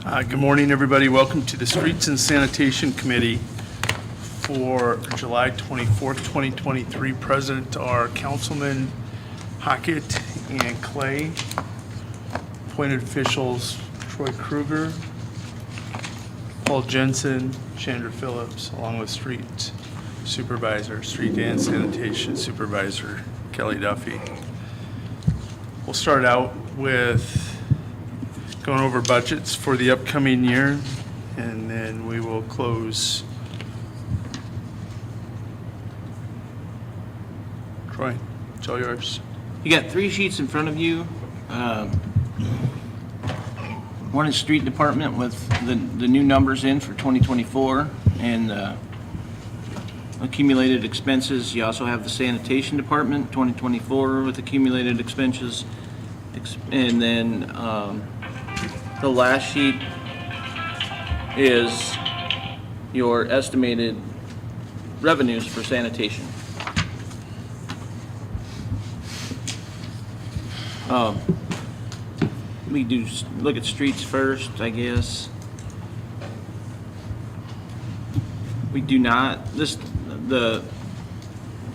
Good morning, everybody. Welcome to the Streets and Sanitation Committee for July 24th, 2023. President are Councilman Hockett and Clay. Appointed officials Troy Kruger, Paul Jensen, Chandra Phillips, along with Street Supervisor, Street and Sanitation Supervisor Kelly Duffy. We'll start out with going over budgets for the upcoming year, and then we will close. Troy, it's all yours. You got 3 sheets in front of you. One is street department with the new numbers in for 2024 and accumulated expenses. You also have the sanitation department 2024 with accumulated expenses, and then the last sheet is your estimated revenues for sanitation. We do look at streets first, I guess. We do not,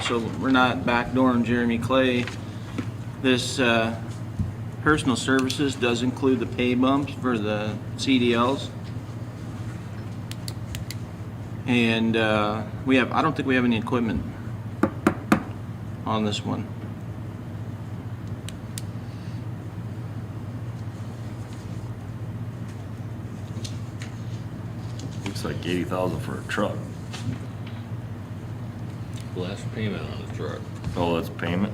so we're not backdooring Jeremy Clay. This personal services does include the pay bumps for the CDLs. And I don't think we have any equipment on this one. Looks like 80,000 for a truck. Last payment on the truck. Oh, that's payment?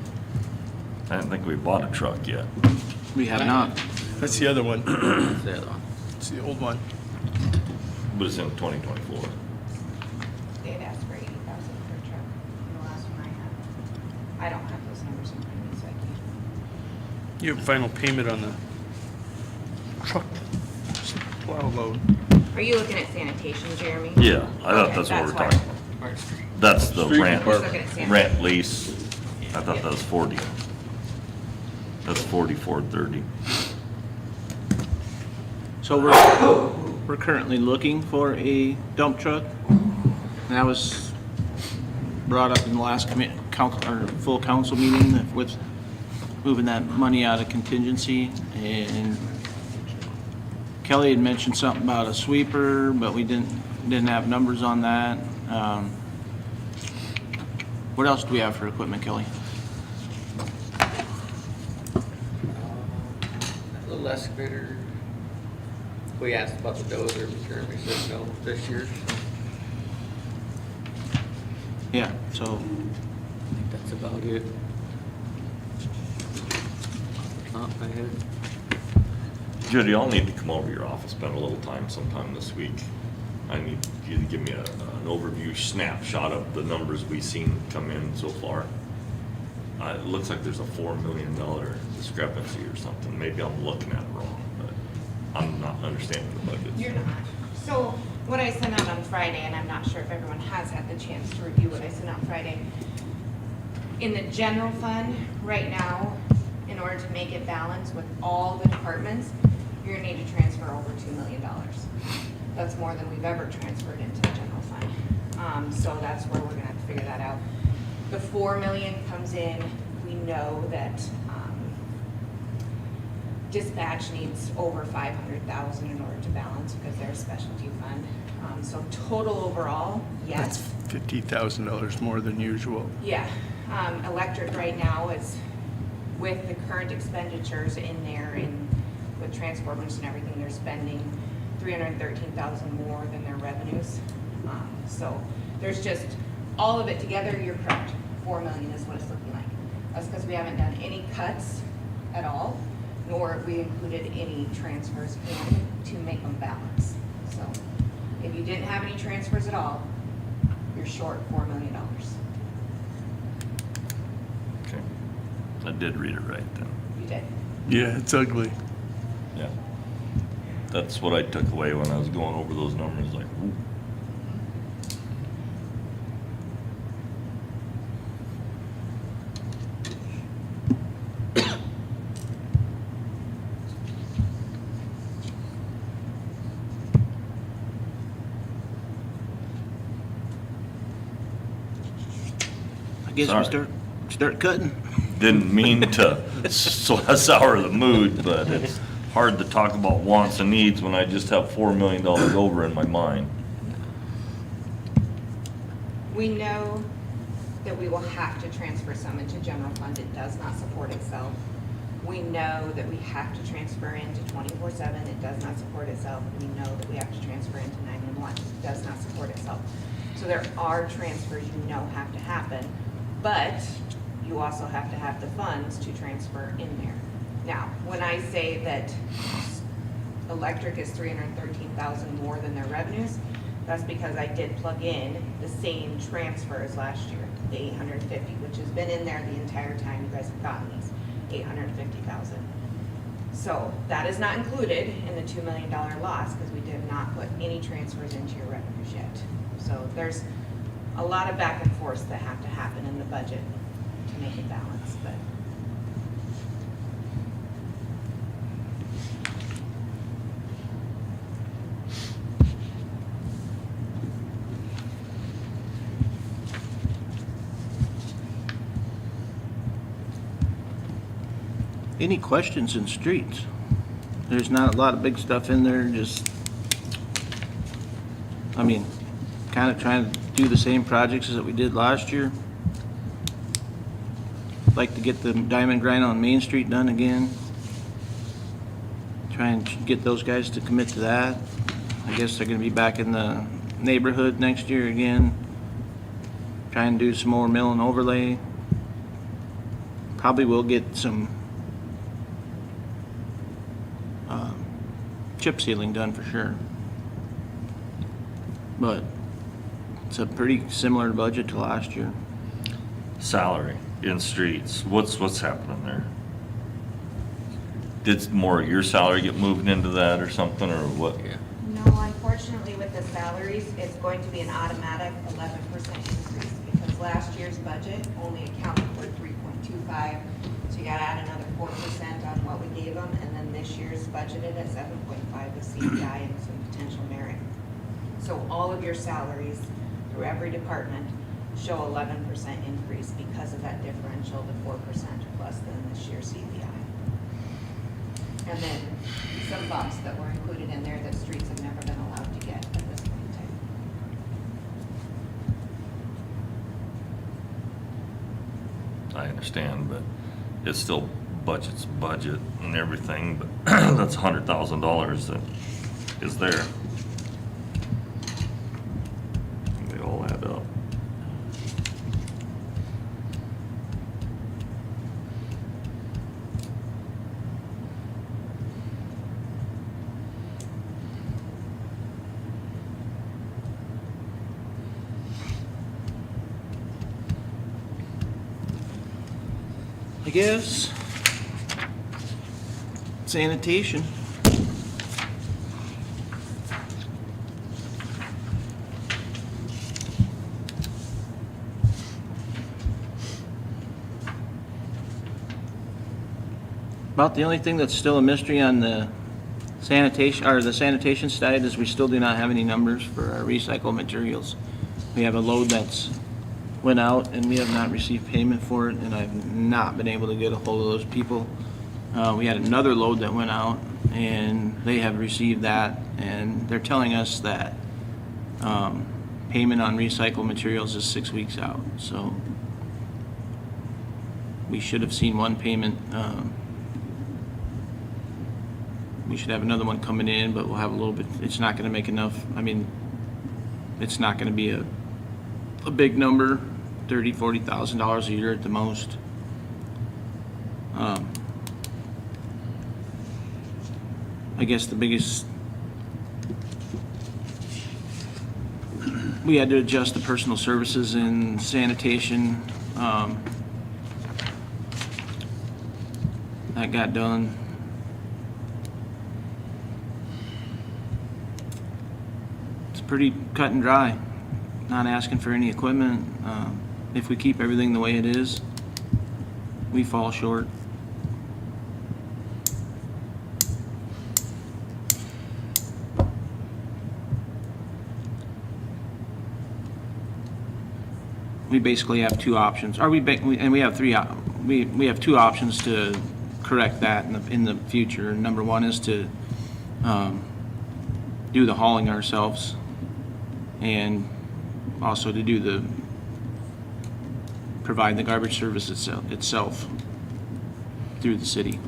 I didn't think we bought a truck yet. We have not. That's the other one. What's that on? It's the old one. But it's in 2024. They had asked for 80,000 for a truck, the last one I had. I don't have those numbers in front of me, so I can't. You have final payment on the truck plow load. Are you looking at sanitation, Jeremy? Yeah, I thought Okay, that's what we're why. talking about. That's the Street rent, department. Looking at sanitation. rent lease. I thought that was 40. That's 4430. So we're currently looking for a dump truck. That was brought up in the last full council meeting with moving that money out of contingency. And Kelly had mentioned something about a sweeper, but we didn't have numbers on that. What else do we have for equipment, Kelly? Little excavator. We asked about the dozer, but Jeremy said no this year. Yeah, so I think that's about it. Top of my head. Judy, I'll need to come over to your office, spend a little time sometime this week. I need you to give me an overview snapshot of the numbers we've seen come in so far. It looks like there's a $4 million discrepancy or something. Maybe I'm looking at it wrong, but I'm not understanding the budgets. You're not. So what I sent out on Friday, and I'm not sure if everyone has had the chance to review what I sent out Friday. In the general fund, right now, in order to make it balance with all the departments, you're gonna need to transfer over $2 million. That's more than we've ever transferred into the general fund. So that's where we're gonna have to figure that out. The $4 million comes in. We know that dispatch needs over $500,000 in order to balance because they're a specialty fund. So total overall, That's yes. $50,000 more than usual. Yeah. Electric right now is with the current expenditures in there and with transformers and everything, they're spending $313,000 more than their revenues. So there's just all of it together. You're correct. 4 million is what it's looking like. That's because we haven't done any cuts at all, nor have we included any transfers in to make them balance. So if you didn't have any transfers at all, you're short $4 million. Okay. I did read it right then. You did. Yeah, it's ugly. Yeah. That's what I took away when I was going over those numbers, like, ooh. Guess Sorry. we start cutting. Didn't mean to sour the mood, but it's hard to talk about wants and needs when I just have $4 million over in my mind. We know that we will have to transfer some into general fund. It does not support itself. We know that we have to transfer into 24/7. It does not support itself. We know that we have to transfer into 911. It does not support itself. So there are transfers you know have to happen, but you also have to have the funds to transfer in there. Now, when I say that electric is 313,000 more than their revenues, that's because I did plug in the same transfer as last year, the 850, which has been in there the entire time you guys have gotten these, 850,000. So that is not included in the $2 million loss because we did not put any transfers into your revenues yet. So there's a lot of back and forth that have to happen in the budget to make it balance, but. Any questions in streets? There's not a lot of big stuff in there, just, I mean, kind of trying to do the same projects that we did last year. Like to get the diamond grind on Main Street done again. Try and get those guys to commit to that. I guess they're gonna be back in the neighborhood next year again. Try and do some more mill and overlay. Probably will get some chip sealing done for sure. But it's a pretty similar budget to last year. Salary in streets, what's happening there? Did more of your salary get moved into that or something, or what? Yeah. No, unfortunately with the salaries, it's going to be an automatic 11% increase because last year's budget only accounted for 3.25. So you gotta add another 4% on what we gave them, and then this year's budgeted at 7.5 with CPI and some potential merit. So all of your salaries through every department show 11% increase because of that differential, the 4% plus than this year's CPI. And then some bumps that were included in there that streets have never been allowed to get at this point in time. I understand, but it's still budget's budget and everything, but that's $100,000 that is there. They all add up. I guess. Sanitation. About the only thing that's still a mystery on the sanitation side is we still do not have any numbers for our recycled materials. We have a load that's went out and we have not received payment for it, and I've not been able to get a hold of those people. We had another load that went out and they have received that, and they're telling us that payment on recycled materials is 6 weeks out. So we should have seen one payment. We should have another one coming in, but we'll have a little bit, it's not gonna make enough. I mean, it's not gonna be a big number, $30,000, $40,000 a year at the most. I guess the biggest, we had to adjust the personal services and sanitation. That got done. It's pretty cut and dry. Not asking for any equipment. If we keep everything the way it is, we fall short. we basically have two options, or we have three, we have two options to correct that in the future. Number one is to do the hauling ourselves, and also to do provide the garbage service itself through the city.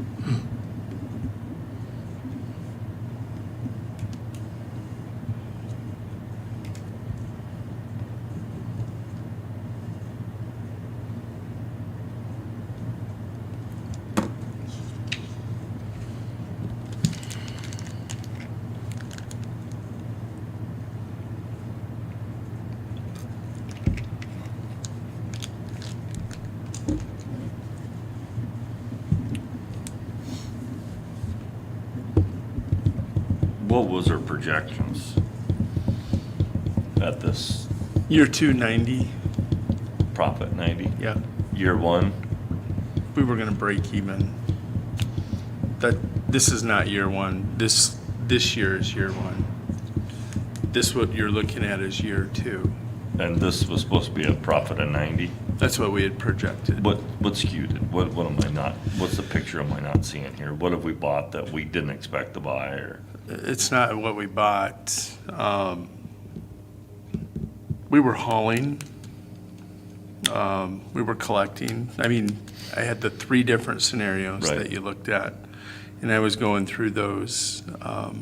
What was our projections at this Year 290, profit, 90? yeah. Year one? We were gonna break even. This is not year one. This year is year one. This, what you're looking at, is year two. And this was supposed to be a profit of 90? That's what we had projected. What skewed it? What am I not, what's the picture am I not seeing here? What have we bought that we didn't expect to buy, or? It's not what we bought. We were hauling. We were collecting. I mean, I had the three different scenarios Right. that you looked at, and I was going through those. I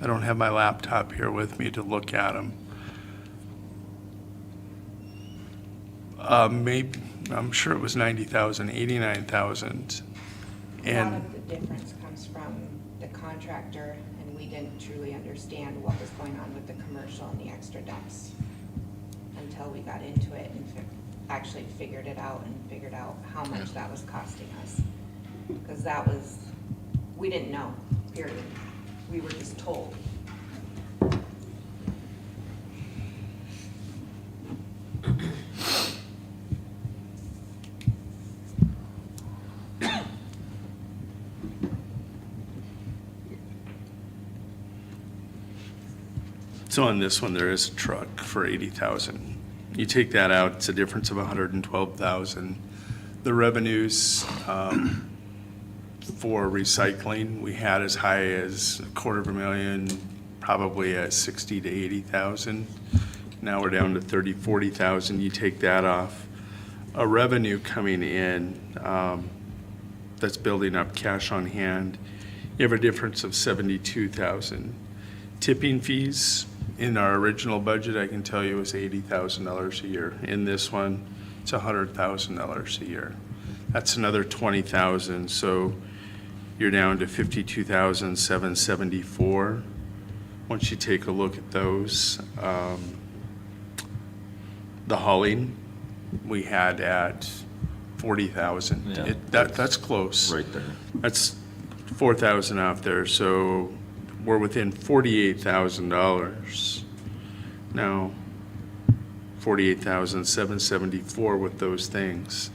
don't have my laptop here with me to look at them. Maybe, I'm sure it was 90,000, 89,000. A lot And of the difference comes from the contractor, and we didn't truly understand what was going on with the commercial and the extra decks until we got into it and actually figured it out and figured out how much that was costing us. Because that was, we didn't know, period. We were just told. so on this one, there is a truck for 80,000. You take that out, it's a difference of 112,000. The revenues for recycling, we had as high as $250,000, probably at 60 to 80,000. Now we're down to 30, 40,000. You take that off. A revenue coming in that's building up cash on hand, you have a difference of 72,000. Tipping fees in our original budget, I can tell you, was $80,000 a year. In this one, it's $100,000 a year. That's another 20,000, so you're down to 52,774. Once you take a look at those, the hauling, we had at 40,000. Yeah. That's close. Right there. That's 4,000 out there, so we're within $48,000. Now, 48,774 with those things.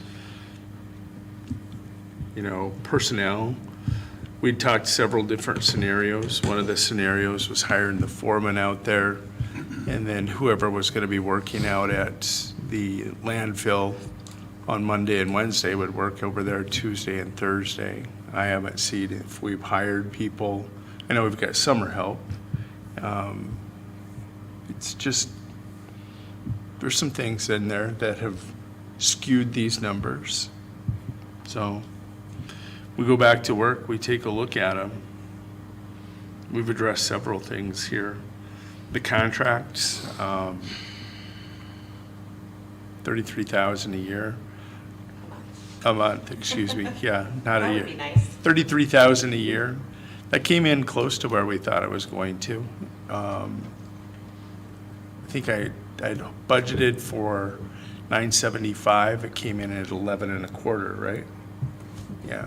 You know, personnel, we talked several different scenarios. One of the scenarios was hiring the foreman out there, and then whoever was gonna be working out at the landfill on Monday and Wednesday would work over there Tuesday and Thursday. I haven't seen if we've hired people. I know we've got summer help. It's just, there's some things in there that have skewed these numbers. So we go back to work, we take a look at them. We've addressed several things here. The contracts, 33,000 a year. A month, excuse me, yeah, not a That year. would be nice. 33,000 a year. That came in close to where we thought it was going to. I think I'd budgeted for 975, it came in at 11 and a quarter, right? Yeah.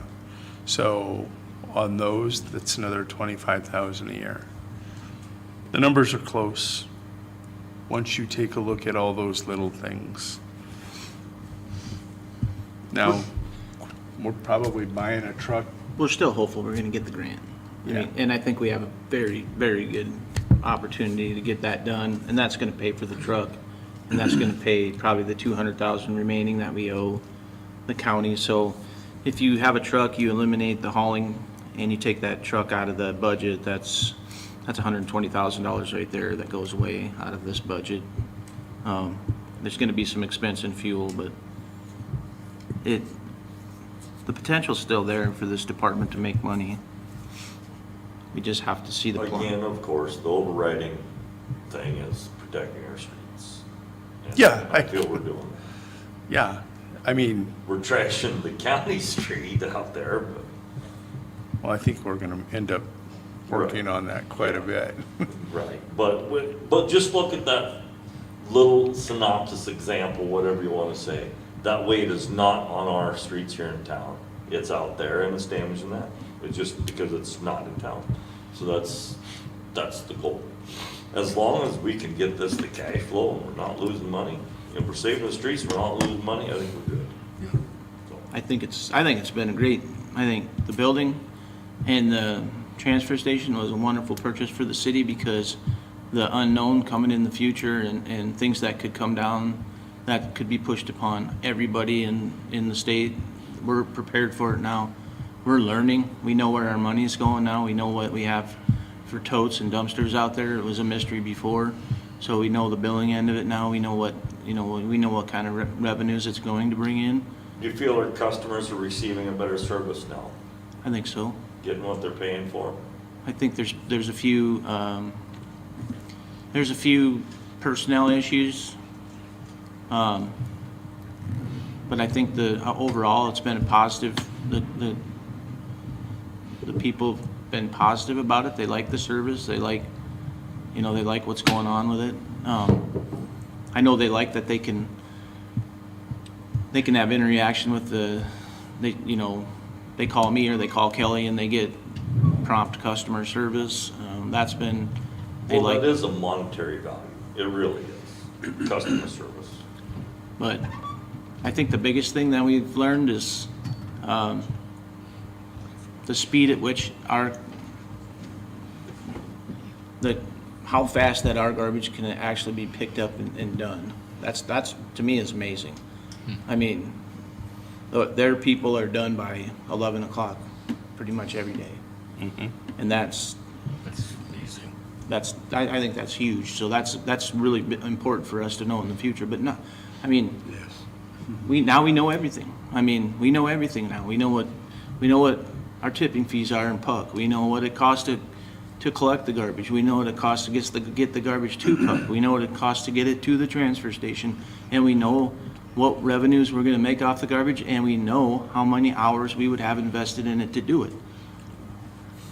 So on those, that's another 25,000 a year. The numbers are close, once you take a look at all those little things. Now, we're probably buying a truck. We're still hopeful we're gonna get the grant. I Yeah. mean, and I think we have a very, very good opportunity to get that done, and that's gonna pay for the truck. And that's gonna pay probably the 200,000 remaining that we owe the county. So if you have a truck, you eliminate the hauling and you take that truck out of the budget, that's $120,000 right there that goes away out of this budget. There's gonna be some expense in fuel, but the potential's still there for this department to make money. We just have to see the plan. Again, of course, the overriding thing is protecting our streets. And Yeah, I feel we're doing that. Yeah, I mean, We're trashing the county street out there, but well, I think we're gonna end up working on that quite a bit. right. But just look at that little synopsis example, whatever you want to say. That weight is not on our streets here in town. It's out there and it's damaging that. It's just because it's not in town. So that's the goal. As long as we can get this to cash flow and we're not losing money, if we're saving the streets, we're not losing money, I think we're good. So, I think it's been great. I think the building and the transfer station was a wonderful purchase for the city because the unknown coming in the future and things that could come down that could be pushed upon everybody in the state, we're prepared for it now. We're learning. We know where our money is going now. We know what we have for totes and dumpsters out there. It was a mystery before. So we know the billing end of it now. We know what kind of revenues it's going to bring in. do you feel our customers are receiving a better service now? I think so. Getting what they're paying for? I think there's a few personnel issues, but I think overall it's been a positive. The people have been positive about it. They like the service. They like what's going on with it. I know they like that they can have interaction with they call me or they call Kelly and they get prompt customer service. That's been, Well, that is a monetary value. It really is. Customer service. but I think the biggest thing that we've learned is the speed at which how fast that our garbage can actually be picked up and done. That's to me is amazing. I mean, their people are done by 11 o'clock pretty much every day. And that's amazing. I think that's huge. So that's really important for us to know in the future. But no, I mean, we know everything. I mean, we know everything now. We know what our tipping fees are in Puck. We know what it costs to collect the garbage. We know what it costs to get the garbage to Puck. We know what it costs to get it to the transfer station, and we know what revenues we're going to make off the garbage, and we know how many hours we would have invested in it to do it.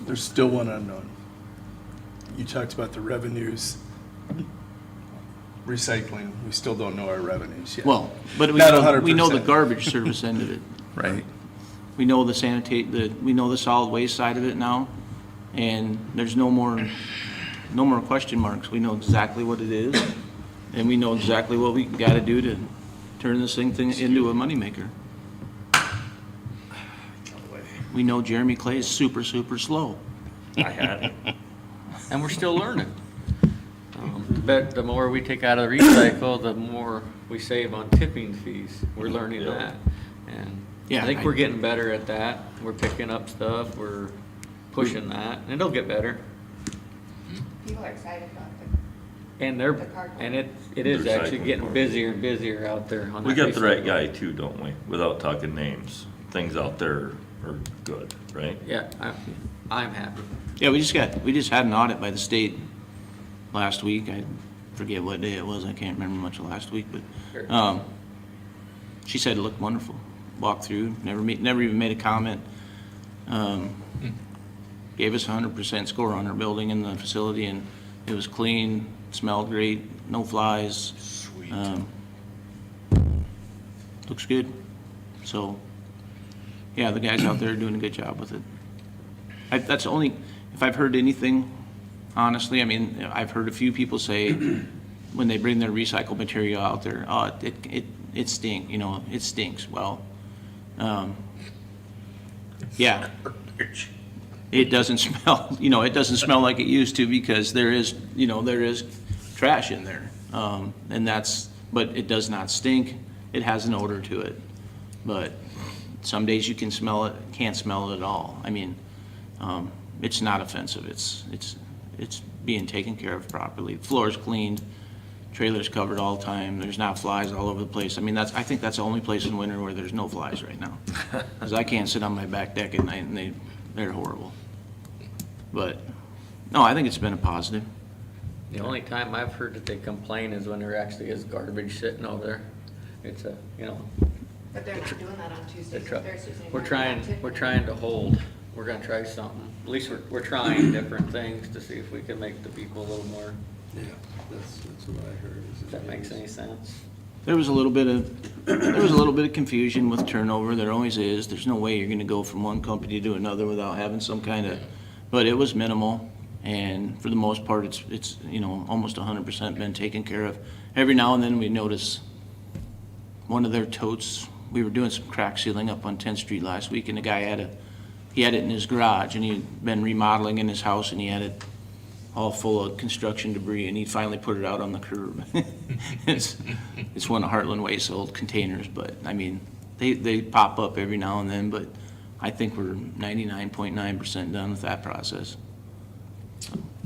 There's still one unknown. You talked about the revenues. Recycling, we still don't know our revenues yet. Well, but we Not know the 100%. garbage service end of it. Right. We know we know the solid waste side of it now, and there's no more question marks. We know exactly what it is, and we know exactly what we got to do to turn this thing into a moneymaker. We know Jeremy Clay is super, super slow. I had it. And we're still learning. But the more we take out of the recycle, the more we save on tipping fees. We're learning Yeah. that. And Yeah, I think we're getting better at that. We're picking up stuff, we're pushing that, and it'll get better. People are excited about And The cardboard. it is The actually recycling getting part. busier and busier out there on that. We got the right recycle. guy too, don't we? Without talking names. Things out there are good, right? Yeah, I'm happy. Yeah, we just had an audit by the state last week. I forget what day it was. I can't remember much of last week, Sure. but she said it looked wonderful. Walked through, never even made a comment. Gave us a 100% score on our building and the facility, and it was clean, smelled great, no flies. Sweet. Looks good. So, yeah, the guys out there are doing a good job with it. That's only, if I've heard anything, honestly, I mean, I've heard a few people say when they bring their recycled material out there, oh, it stinks, it stinks. Well, yeah. It doesn't smell, it doesn't smell like it used to because there is trash in there. And that's but it does not stink. It has an odor to it. But some days you can smell it, can't smell it at all. I mean, it's not offensive. It's being taken care of properly. The floor's cleaned, trailer's covered all the time. There's not flies all over the place. I mean, I think that's the only place in winter where there's no flies right now. Because I can't sit on my back deck at night and they're horrible. But, no, I think it's been a positive. The only time I've heard that they complain is when there actually is garbage sitting over there. It's a, you know, But they're not doing that on the Tuesdays truck. and Thursdays anymore. We're They're trying, not tipping we're them. trying to hold. We're gonna try something. At least we're trying different things to see if we can make the people a little more, Yeah, that's what I heard. is if that makes any sense. There was a little bit of confusion with turnover. There always is. There's no way you're gonna go from one company to another without having some kind of, but it was minimal. And for the most part, it's, you know, almost 100% been taken care of. Every now and then we notice one of their totes, we were doing some crack sealing up on 10th Street last week, and the guy he had it in his garage, and he'd been remodeling in his house, and he had it all full of construction debris, and he finally put it out on the curb. It's one of Heartland Waste's old containers, but, I mean, they pop up every now and then, but I think we're 99.9% done with that process.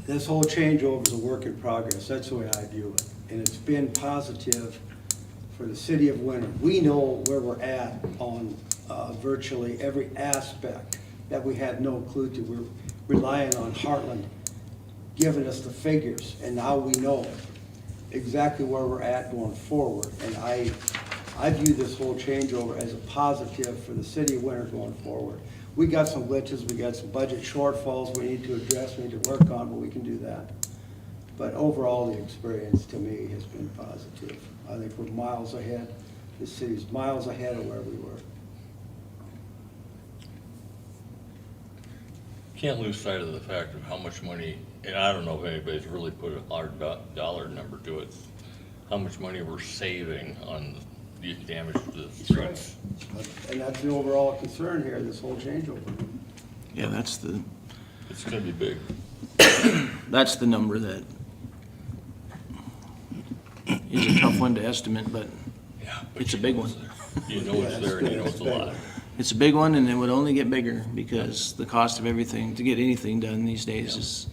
This whole changeover is a work in progress. That's the way I view it. And it's been positive for the city of Winter. We know where we're at on virtually every aspect that we had no clue to. We're relying on Heartland giving us the figures, and now we know exactly where we're at going forward. And I view this whole changeover as a positive for the city of Winter going forward. We got some glitches, we got some budget shortfalls we need to address, we need to work on, but we can do that. But overall, the experience to me has been positive. I think we're miles ahead. The city's miles ahead of where we were. Can't lose sight of the fact of how much money, and I don't know if anybody's really put a hard dollar number to it, how much money we're saving on the damage to the streets. And that's the overall concern here, this whole changeover. Yeah, that's the It's gonna be big. That's the number that is a tough one to estimate, but Yeah. but it's a you big know one. it's there. You know it's there and you know it's a lot. It's a big one, and it would only get bigger because the cost of everything, to get anything done these days is.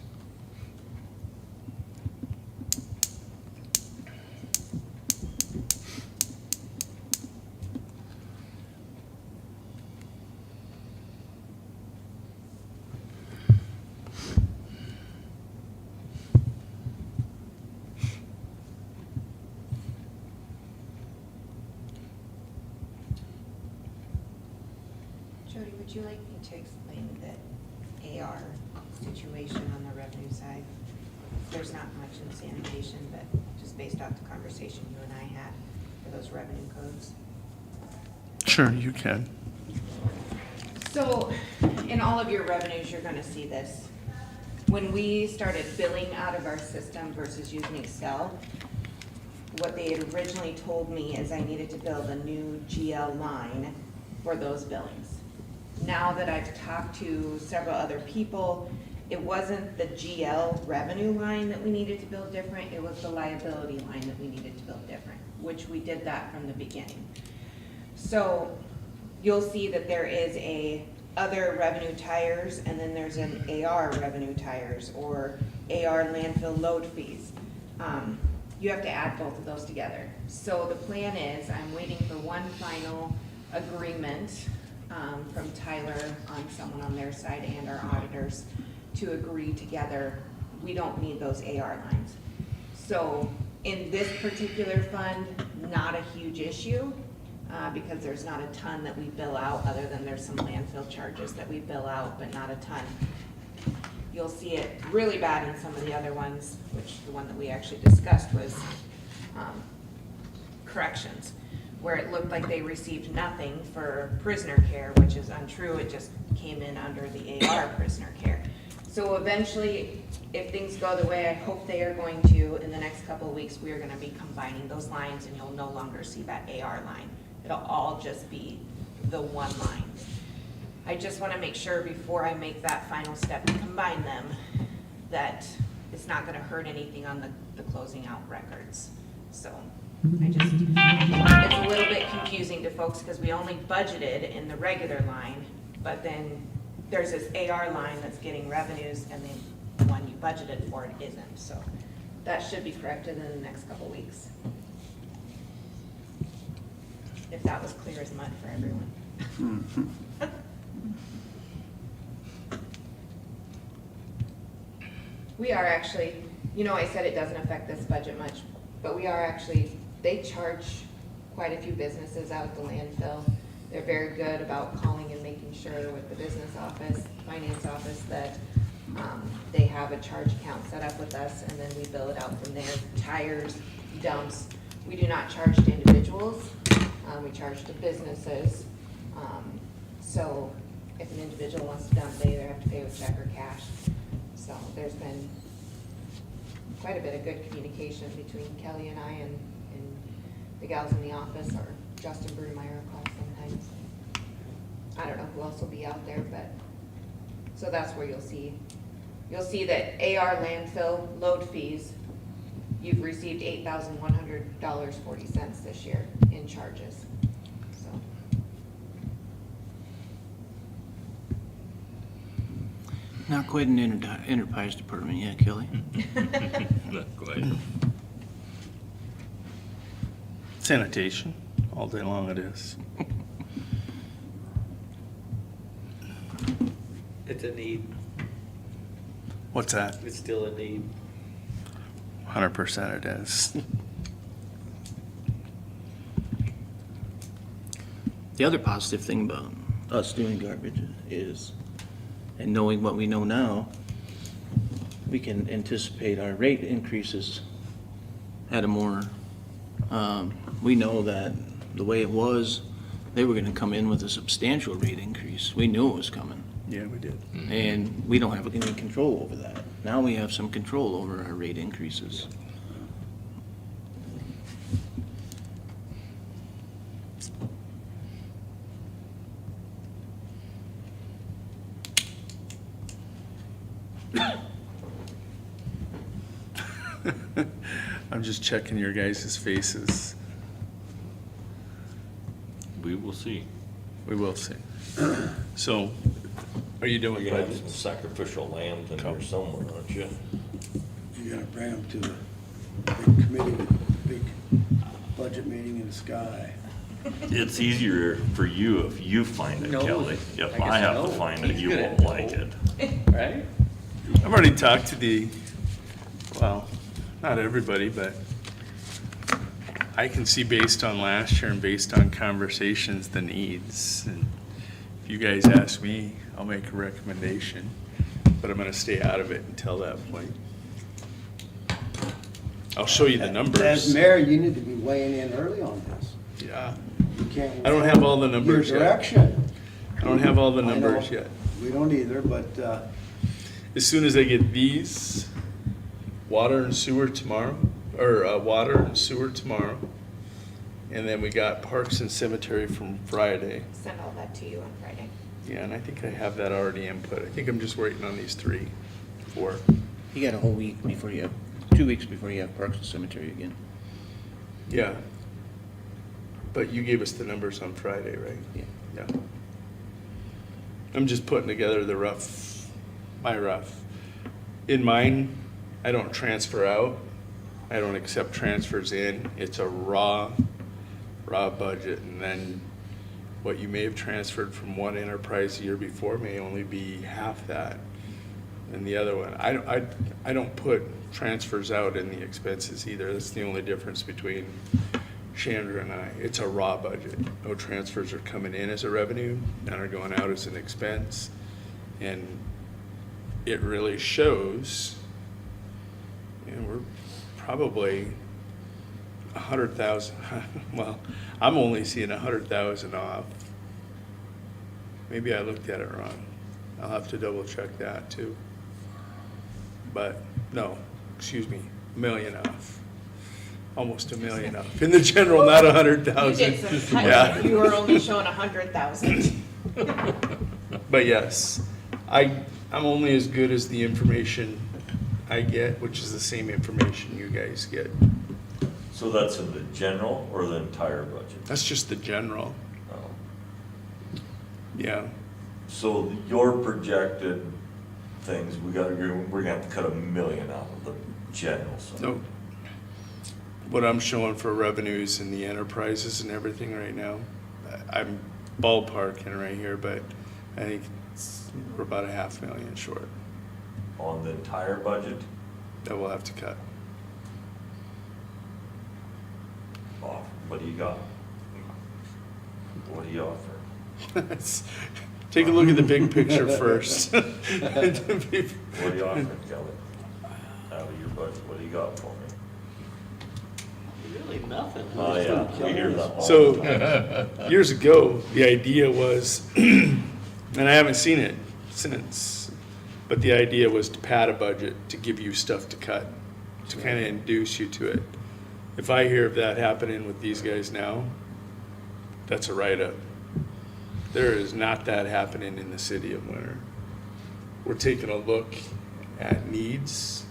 Jody, would you like me to explain the AR situation on the revenue side? There's not much in sanitation, but just based off the conversation you and I had for those revenue codes. Sure, you can. So, in all of your revenues, you're gonna see this. When we started billing out of our system versus using Excel, what they had originally told me is I needed to build a new GL line for those billings. Now that I've talked to several other people, it wasn't the GL revenue line that we needed to build different, it was the liability line that we needed to build different, which we did that from the beginning. So you'll see that there is a other revenue tires, and then there's an AR revenue tires, or AR landfill load fees. You have to add both of those together. So the plan is, I'm waiting for one final agreement from Tyler on someone on their side and our auditors to agree together. We don't need those AR lines. So in this particular fund, not a huge issue, because there's not a ton that we bill out, other than there's some landfill charges that we bill out, but not a ton. You'll see it really bad in some of the other ones, which the one that we actually discussed was corrections, where it looked like they received nothing for prisoner care, which is untrue. It just came in under the AR prisoner care. So eventually, if things go the way I hope they are going to, in the next couple of weeks, we are gonna be combining those lines, and you'll no longer see that AR line. It'll all just be the one line. I just wanna make sure before I make that final step to combine them, that it's not gonna hurt anything on the closing out records. So It's a little bit confusing to folks because we only budgeted in the regular line, but then there's this AR line that's getting revenues and the one you budgeted for it isn't. So that should be corrected in the next couple weeks. If that was clear as mud for everyone. We are actually, I said it doesn't affect this budget much, but we are actually, they charge quite a few businesses out at the landfill. They're very good about calling and making sure with the business office, finance office, that they have a charge account set up with us, and then we bill it out from there. Tires, dumps, we do not charge to individuals, we charge to businesses. So if an individual wants to dump, they either have to pay with check or cash. So there's been quite a bit of good communication between Kelly and I and the gals in the office, or Justin Brudemeyer calls sometimes. I don't know who else will be out there, but, so that's where you'll see that AR landfill load fees, you've received $8,100.40 this year in charges, so. Not quite an enterprise department yet, Kelly. Not quite. Sanitation, all day long it is. It's a need. What's that? It's still a need. 100% it is. The other positive thing about us doing garbage is, and knowing what we know now, we can anticipate our rate increases at a more, we know that the way it was, they were gonna come in with a substantial rate increase. We knew it was coming. Yeah, we did. And we don't have any control over that. Now we have some control over our rate increases. I'm just checking your guys' faces. We will see. We will see. So, are you doing You're gonna have some budgets? sacrificial lambs in here somewhere, aren't you? You gotta bring them to the big committee, big budget meeting in the sky. It's easier for you if you find it, No, Kelly. I If guess I have no. to find it, He's you good won't at like no. it. Right? I've already talked to well, not everybody, but I can see based on last year and based on conversations, the needs. And if you guys ask me, I'll make a recommendation, but I'm gonna stay out of it until that point. I'll show you the As numbers. mayor, you need to be weighing in early on this. Yeah, You can't. I don't have all the numbers Your yet. direction. I don't have all the I know. numbers yet. We don't either, but, As soon as I get these, water and sewer tomorrow, or water and sewer tomorrow, and then we got parks and cemetery from Friday. Send all that to you on Friday. Yeah, and I think I have that already input. I think I'm just waiting on these 4. You got a whole week before you have, 2 weeks before you have Parks and Cemetery again. Yeah. But you gave us the numbers on Friday, right? Yeah. Yeah. I'm just putting together my rough. In mine, I don't transfer out. I don't accept transfers in. It's a raw budget. And then what you may have transferred from one enterprise the year before may only be half that. And the other one, I don't put transfers out in the expenses either. That's the only difference between Chandra and I. It's a raw budget. No transfers are coming in as a revenue, none are going out as an expense. And it really shows, we're probably 100,000, well, I'm only seeing 100,000 off. Maybe I looked at it wrong. I'll have to double check that too. But, no, excuse me, $1 million off. Almost $1 million off. In the general, not You 100,000. did some Yeah. cuts. You were only showing 100,000. But yes, I'm only as good as the information I get, which is the same information you guys get. So that's in the general or the entire budget? That's just the general, Oh. yeah. So your projected things, we're gonna have to cut $1 million out of the general side. No. What I'm showing for revenues and the enterprises and everything right now, I'm ballparking right here, but I think we're about $500,000 short On the entire budget? that we'll have to cut. Oh, what do you got? What do you offer? Take a look at the big picture first. What are you offering, Kelly? Out of your budget, what do you got for me? Really nothing. Oh, yeah, we hear that all the So, time. years ago, the idea was, and I haven't seen it since, but the idea was to pad a budget to give you stuff to cut, to kind of induce you to it. If I hear of that happening with these guys now, that's a write-up. There is not that happening in the city of Winter. We're taking a look at needs,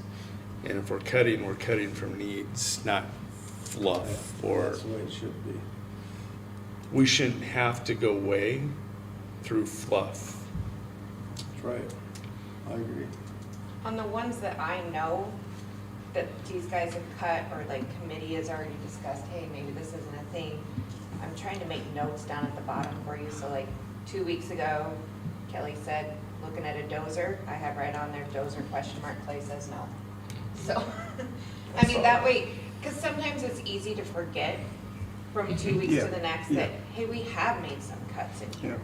and if we're cutting from needs, not fluff or. That's the way it should be. We shouldn't have to go way through fluff. That's right. I agree. On the ones that I know that these guys have cut, or like committee has already discussed, hey, maybe this isn't a thing, I'm trying to make notes down at the bottom for you. So like 2 weeks ago, Kelly said, looking at a dozer, I have right on there, dozer ? Clay says no. So, I mean, that way, because sometimes it's easy to forget from 2 weeks to the next that, hey, we have made some cuts in here.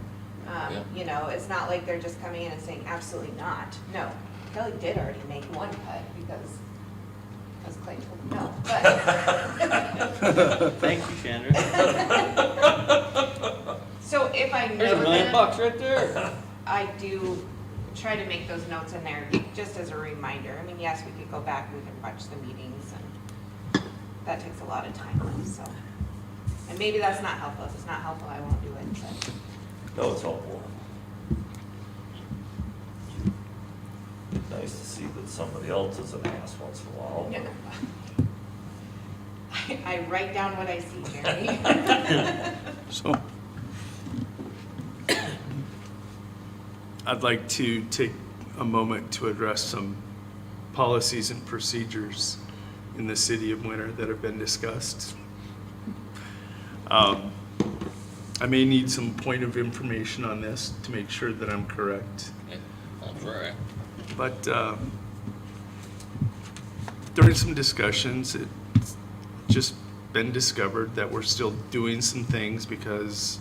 Yeah. You know, it's not like they're just coming in and saying, absolutely not. No, Kelly did already make one cut because Clay told him no, but. Thank you, Chandra. So if I There's know $1 million them, right there. I do try to make those notes in there just as a reminder. I mean, yes, we could go back, we could watch the meetings, and that takes a lot of time, so. And maybe that's not helpful. If it's not helpful, I won't do it, but. No, it's helpful. Nice to see that somebody else is an ass once in a while. Yeah. I write down what I see, Jeremy. So, I'd like to take a moment to address some policies and procedures in the city of Winter that have been discussed. I may need some point of information on this to make sure that I'm correct. Yeah, that's right. But during some discussions, it's just been discovered that we're still doing some things because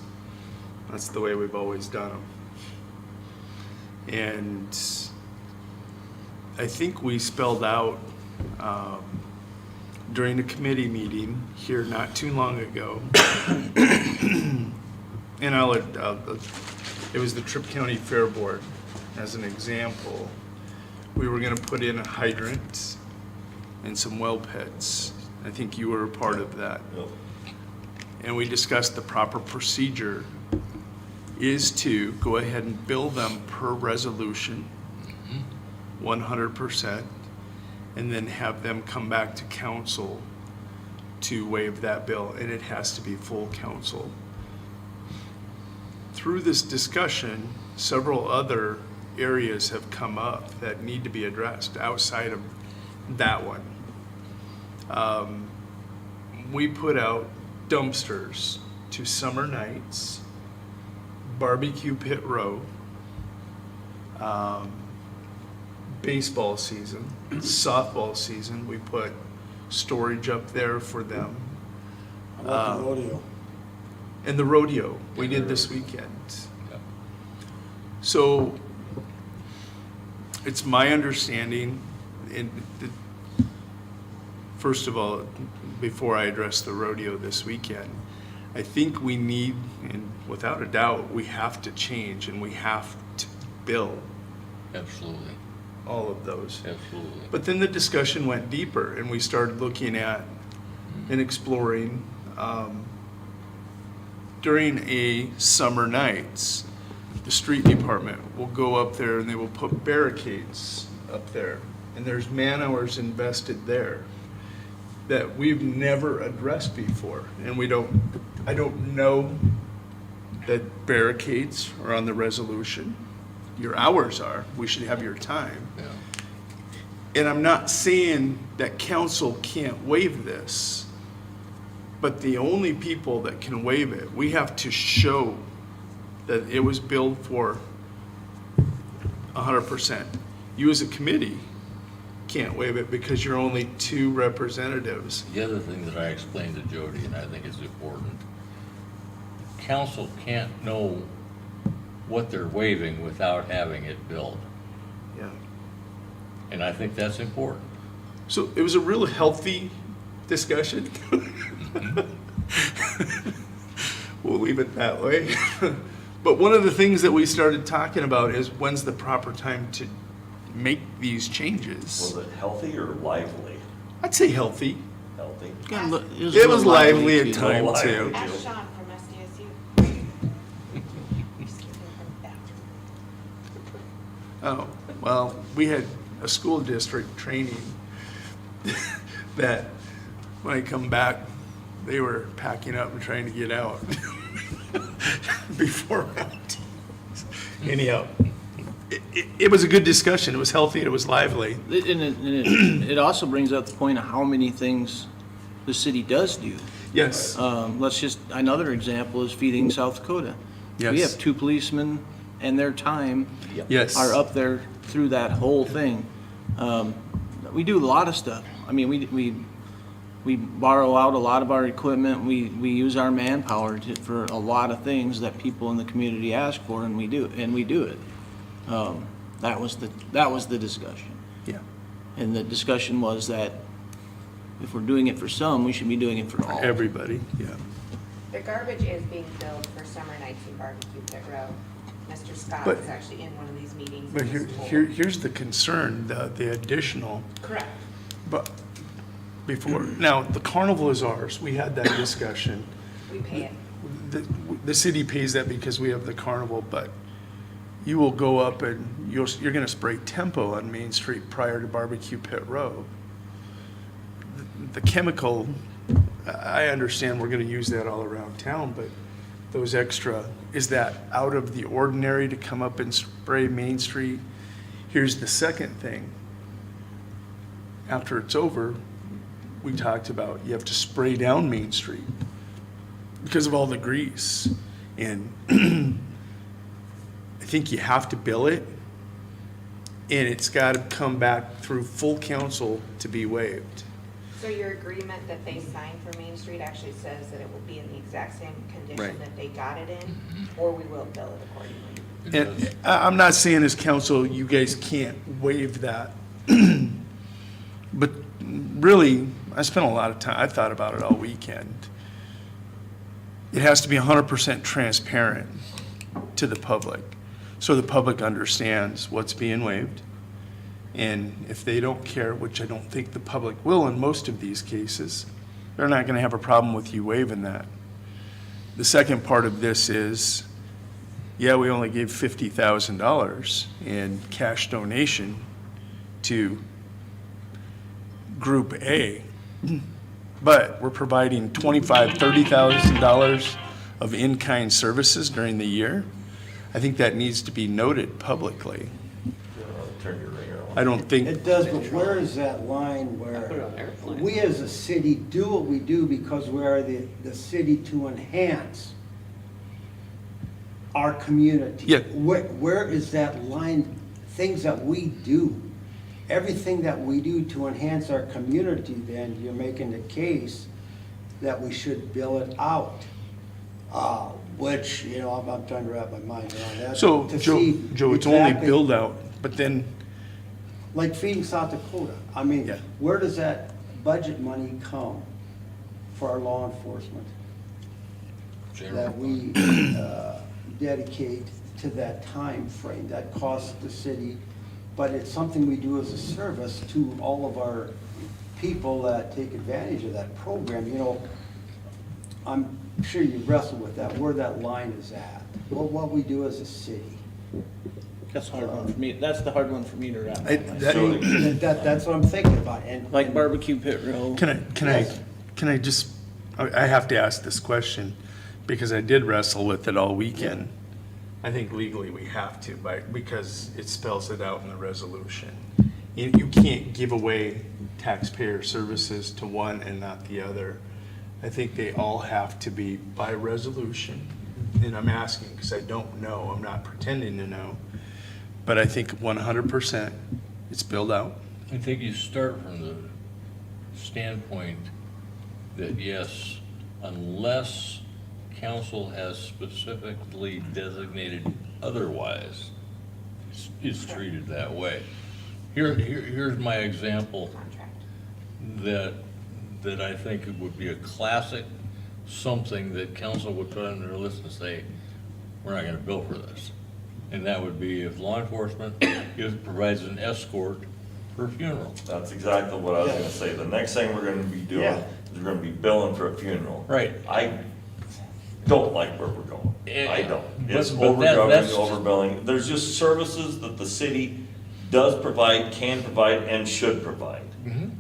that's the way we've always done them. And I think we spelled out during a committee meeting here not too long ago, and it was the Tripp County Fair Board as an example. We were gonna put in a hydrant and some well pits. I think you were a part of that. Yep. And we discussed the proper procedure is to go ahead and bill them per resolution, 100%, and then have them come back to council to waive that bill, and it has to be full council. Through this discussion, several other areas have come up that need to be addressed outside of that one. We put out dumpsters to summer nights, barbecue pit row, baseball season, softball season, we put storage up there for them. How about the rodeo? And the rodeo, we did this weekend. Yeah. So it's my understanding, first of all, before I address the rodeo this weekend, I think we need, and without a doubt, we have to change and we have to bill Absolutely, all of those. absolutely. But then the discussion went deeper and we started looking at and exploring during a summer nights, the street department will go up there and they will put barricades up there, and there's man hours invested there. that we've never addressed before, and I don't know that barricades are on the resolution. Your hours are, we should have your time. Yeah. And I'm not saying that council can't waive this, but the only people that can waive it, we have to show that it was billed for 100%. You as a committee can't waive it because you're only two representatives. The other thing that I explained to Jody, and I think is important, council can't know what they're waiving without having it billed. Yeah. And I think that's important. So it was a real healthy discussion. We'll leave it that way. But one of the things that we started talking about is when's the proper time to make these changes? Was it healthy or lively? I'd say healthy. Healthy. It was lively at times Lively. too. Ask Sean from SDSU. Just kidding, from the bathroom. Oh, well, we had a school district training that when I come back, they were packing up and trying to get out before round. Anyhow, it was a good discussion. It was healthy. It was lively. It also brings up the point of how many things the city does do. Yes. Another example is feeding South Dakota. We Yes. have two policemen and their time Yes. are up there through that whole thing. We do a lot of stuff. I mean, we borrow out a lot of our equipment. We use our manpower for a lot of things that people in the community ask for, and we do it. That was the discussion. Yeah. And the discussion was that if we're doing it for some, we should be doing it for all. Everybody, yeah. The garbage is being billed for summer nights in Barbecue Pit Row. Mr. Scott But- was actually in one of these meetings. But and was told. here's the concern, the additional, Correct. but before, now, the carnival is ours. We had that discussion. We pay it. The city pays that because we have the carnival, but you will go up and you're gonna spray Tempo on Main Street prior to Barbecue Pit Row. The chemical, I understand we're gonna use that all around town, but those extra, is that out of the ordinary to come up and spray Main Street? Here's the second thing. After it's over, we talked about, you have to spray down Main Street because of all the grease. And I think you have to bill it, and it's got to come back through full council to be waived. So your agreement that they signed for Main Street actually says that it will be in the exact same condition Right. that they got it in, or we will bill it accordingly. It And does. I'm not saying as council, you guys can't waive that. But really, I spent a lot of time, I thought about it all weekend. It has to be 100% transparent to the public, so the public understands what's being waived. And if they don't care, which I don't think the public will in most of these cases, they're not gonna have a problem with you waiving that. The second part of this is, yeah, we only gave $50,000 in cash donation to Group A, but we're providing $25,000, $30,000 of in-kind services during the year. I think that needs to be noted publicly. Turn your ringer on. I don't think, It does, but where is that line Put it on where airplane. we as a city do what we do because we are the city to enhance our community? Yeah. Where is that line, things that we do? Everything that we do to enhance our community, then you're making the case that we should bill it out. Which, I'm trying to wrap my mind around that. so, to Joe, see it's only exactly- billed out, but then, Like feeding South Dakota. I mean, Yeah. where does that budget money come for our law enforcement General that we dedicate to that time frame? That costs the city, but it's something we do as a service to all of our people that take advantage of that program. I'm sure you wrestle with that, where that line is at, what we do as a city. That's a hard one for me, that's the hard one for me to wrap I- my that- mind. That's what I'm thinking about, and. Like barbecue pit row. Can I just, I have to ask this question because I did wrestle with it all weekend. I think legally we have to, because it spells it out in the resolution. You can't give away taxpayer services to one and not the other. I think they all have to be by resolution. And I'm asking because I don't know, I'm not pretending to know. But I think 100% it's spelled out. I think you start from the standpoint that yes, unless council has specifically designated otherwise, it's treated that way. Here's my example that I think it would be a classic something that council would put on their list and say, we're not gonna bill for this. And that would be if law enforcement provides an escort for a funeral. That's exactly what I was gonna say. The next thing we're gonna be doing Yeah. is we're gonna be billing for a funeral. Right. I don't like where we're going. I don't. It's But that's- overbilling. There's just services that the city does provide, can provide, and should provide.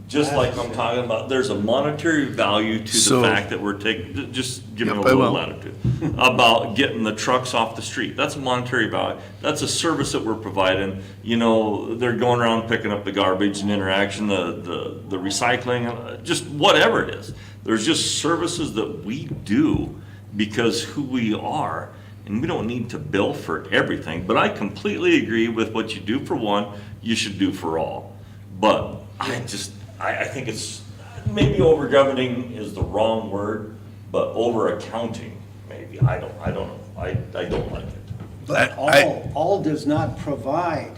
Just like I'm talking about, there's a monetary value to the So- fact that we're taking, just give me a Yep, I little will. latitude, about getting the trucks off the street. That's a monetary value. That's a service that we're providing. You know, they're going around picking up the garbage and interaction, the recycling, just whatever it is. There's just services that we do because who we are, and we don't need to bill for everything. But I completely agree with what you do for one, you should do for all. But I think it's, maybe over governing is the wrong word, but over accounting, maybe, I don't know, I don't like it. But I- all does not provide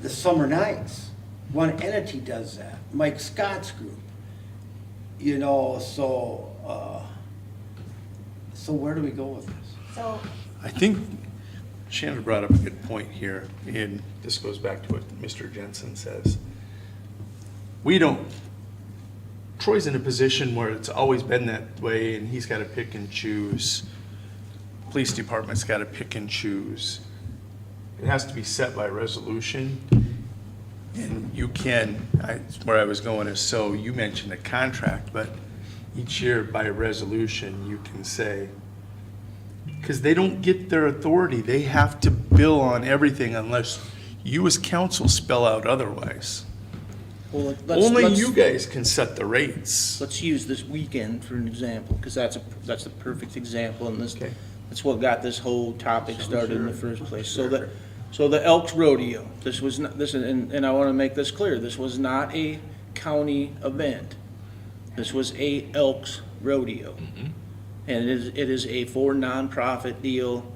the summer nights. One entity does that, Mike Scott's group. You know, so where do we go with this? So, I think Shannon brought up a good point here, and this goes back to what Mr. Jensen says. Troy's in a position where it's always been that way, and he's got to pick and choose. Police department's got to pick and choose. It has to be set by resolution, and where I was going is, so you mentioned a contract, but each year by resolution, you can say, because they don't get their authority, they have to bill on everything unless you as council spell out otherwise. Well, Only you guys can set the rates. Let's use this weekend for an example, because that's the perfect example, and Okay. that's what got this whole topic started in the first place. So the Elks Rodeo, this was not, and I want to make this clear, this was not a county event. This was a Elks Rodeo. And it is a for nonprofit deal.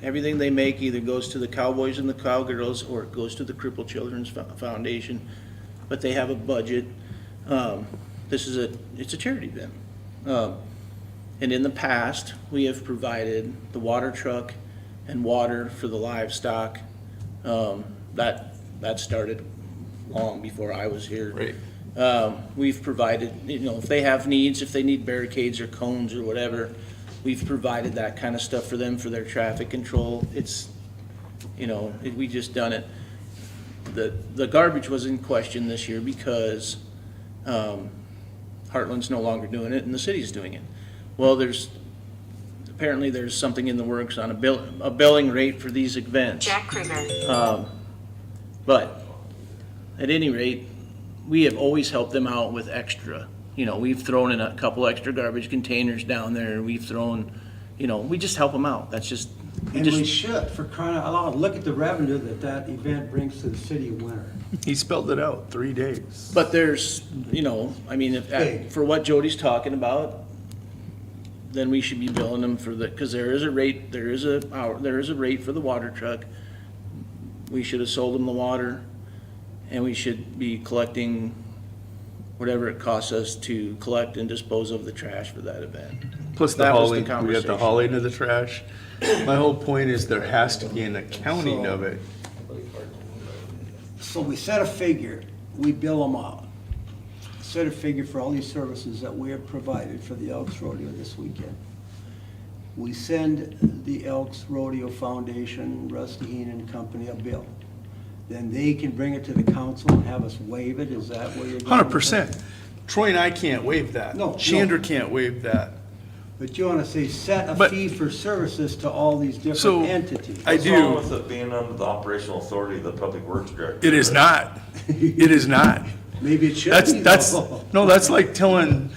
Everything they make either goes to the Cowboys and the Cowgirls, or it goes to the Crippled Children's Foundation, but they have a budget. It's a charity event. And in the past, we have provided the water truck and water for the livestock. That started long before I was here. Right. We've provided, if they have needs, if they need barricades or cones or whatever, we've provided that kind of stuff for them for their traffic control. It's, we just done it. The garbage was in question this year because Heartland's no longer doing it and the city's doing it. Well, apparently there's something in the works on a billing rate for these events. Jack Kruger. But at any rate, we have always helped them out with extra. We've thrown in a couple extra garbage containers down there. We've thrown, we just help them out. That's just, And we should, for crying out loud, look at the revenue that event brings to the city of Winter. He spelled it out, 3 days. But there's, for what Jody's talking about, then we should be billing them for because there is a rate, there is a rate for the water truck. We should have sold them the water, and we should be collecting whatever it costs us to collect and dispose of the trash for that event. Plus the That was the hauling, we got the conversation. hauling of the trash. My whole point is there has to be an accounting of it. So we set a figure, we bill them out. Set a figure for all these services that we have provided for the Elks Rodeo this weekend. we send the Elks Rodeo Foundation, Rusty Heenan and Company a bill. Then they can bring it to the council and have us waive it, is that where you're going? 100%. Troy and I can't waive that. No, no. Shander can't waive that. But you wanna say set a But- fee for services to all these So, different entities? I What's wrong do. with it being under the operational authority of the Public Works Director? It is not. It is not. Maybe it should That's, be. that's, though. no, that's like telling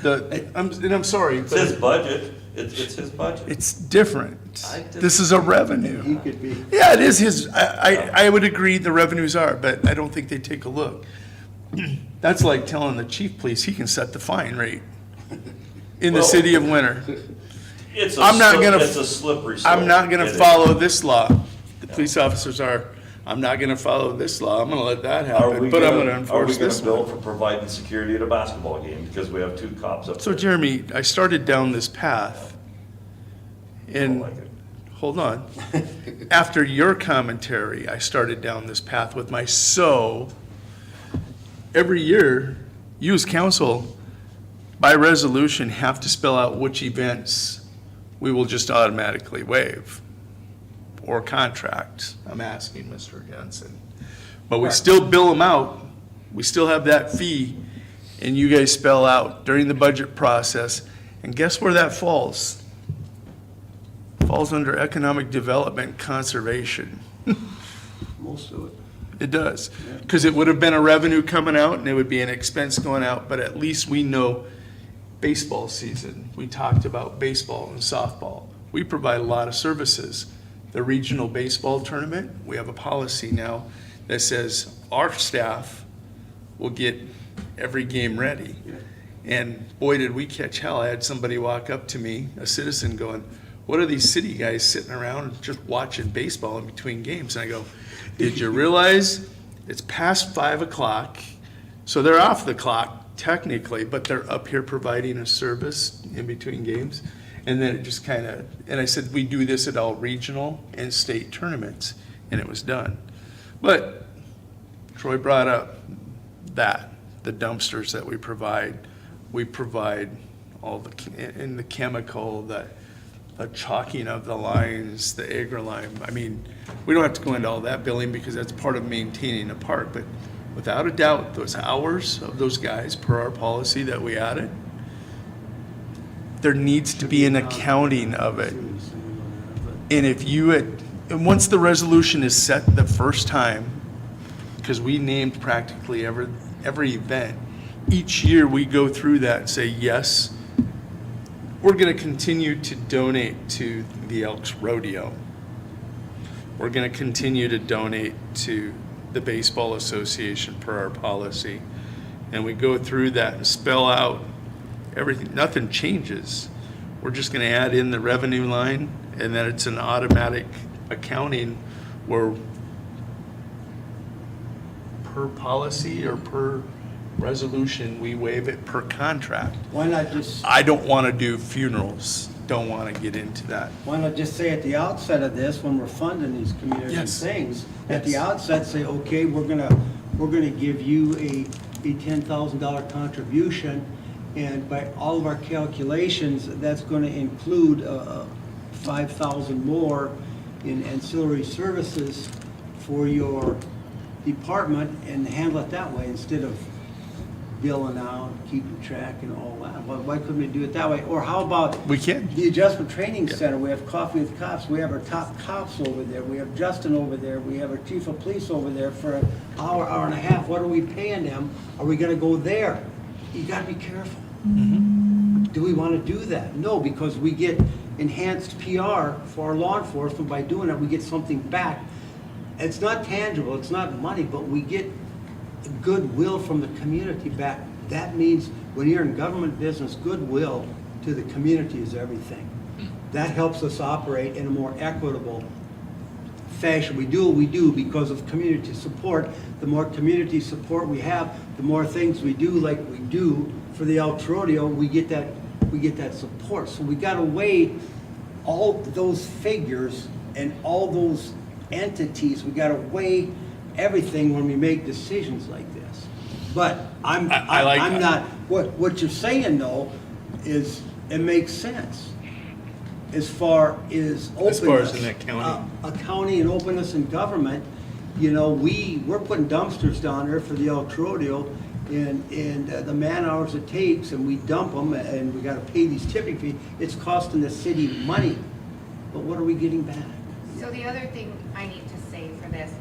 I'm sorry, It's his but budget, it's his budget. it's different. I just- This is a revenue. He could be. Yeah, it is his, I would agree the revenues are, but I don't think they take a look. That's like telling the chief police he can set the fine rate in the Well- city of Winter. It's a I'm not slip- gonna- It's a slippery slope. I'm not gonna It is. follow this law. The police officers are, I'm not gonna follow this law. I'm gonna let that happen, but I'm gonna enforce this Are we gonna one. bill for providing security at a basketball game because we have 2 cops up So there? Jeremy, I started down this path I don't and, like it. hold on. After your commentary, I started down this path with my every year, you as council, by resolution, have to spell out which events we will just automatically waive or contract. I'm asking Mr. Jensen. But we still bill them out. We still have that fee, and you guys spell out during the budget process. And guess where that falls? Falls under economic development conservation. Most of it. It does, because it would have been a revenue coming out and it would be an expense going out, but at least we know baseball season. We talked about baseball and softball. We provide a lot of services. The regional baseball tournament, we have a policy now that says our staff will get every game ready. And boy, did we catch hell. I had somebody walk up to me, a citizen, going, what are these city guys sitting around just watching baseball in between games? And I go, did you realize it's past 5 o'clock? So they're off the clock technically, but they're up here providing a service in between games. And then it just kind of, and I said, we do this at all regional and state tournaments, and it was done. But Troy brought up the dumpsters that we provide all the chemical, the chalking of the lines, the agri-lime. I mean, we don't have to go into all that billing because that's part of maintaining a park, but without a doubt, those hours of those guys per our policy that we added, there needs to be an accounting of it. And if you and once the resolution is set the first time, because we named practically every event, each year we go through that and say, yes, we're going to continue to donate to the Elks Rodeo. We're going to continue to donate to the Baseball Association per our policy. And we go through that and spell out everything. Nothing changes. We're just going to add in the revenue line, and then it's an automatic accounting where per policy or per resolution, we waive it per contract. Why not just, I don't want to do funerals. Don't want to get into that. why not just say at the outset of this, when we're funding these community Yes. things, at the Yes. outset, say, okay, we're gonna give you a $10,000 contribution, and by all of our calculations, that's gonna include 5,000 more in ancillary services for your department, and handle it that way instead of billing out, keeping track and all that. Why couldn't we do it that way? Or how about We can. the Adjustment Training Center? We have Coffee with Cops. We have our top cops over there. We have Justin over there. We have our chief of police over there for an hour, hour and a half. What are we paying them? Are we gonna go there? You gotta be careful. Do we wanna do that? No, because we get enhanced PR for our law enforcement by doing it. We get something back. It's not tangible, it's not money, but we get goodwill from the community back. That means when you're in government business, goodwill to the community is everything. That helps us operate in a more equitable fashion. We do what we do because of community support. The more community support we have, the more things we do like we do for the Elks Rodeo, we get that support. So we gotta weigh all those figures and all those entities. We gotta weigh everything when we make decisions like this. But I'm that. not, what you're saying though is, it makes sense. as far as openness. As far as in that county? A county and openness in government, you know, we're putting dumpsters down there for the Elks Rodeo, and the man hours it takes, and we dump them, and we gotta pay these tipping fees, it's costing the city money, but what are we getting back? So the other thing I need to say for this,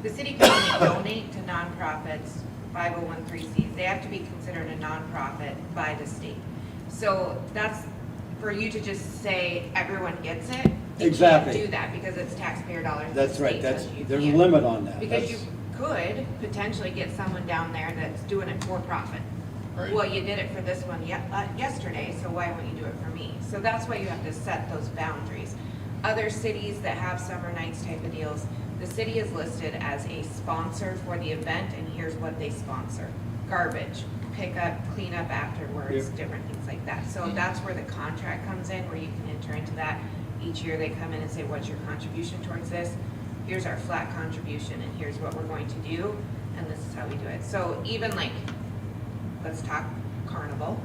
the city can only donate to nonprofits, 501(c)(3)s. They have to be considered a nonprofit by the state. So that's, for you to just say everyone gets it, you Exactly. can't do that because it's taxpayer dollars. The That's right, state says you there's a can't. limit on that. Because That's- you could potentially get someone down there that's doing it for profit. Right. Well, you did it for this one yesterday, so why won't you do it for me? So that's why you have to set those boundaries. Other cities that have summer nights type of deals, the city is listed as a sponsor for the event, and here's what they sponsor: garbage, pickup, cleanup afterwards, Yep. different things like that. So that's where the contract comes in, where you can enter into that. Each year they come in and say, what's your contribution towards this? Here's our flat contribution, and here's what we're going to do, and this is how we do it. So even like, let's talk carnival.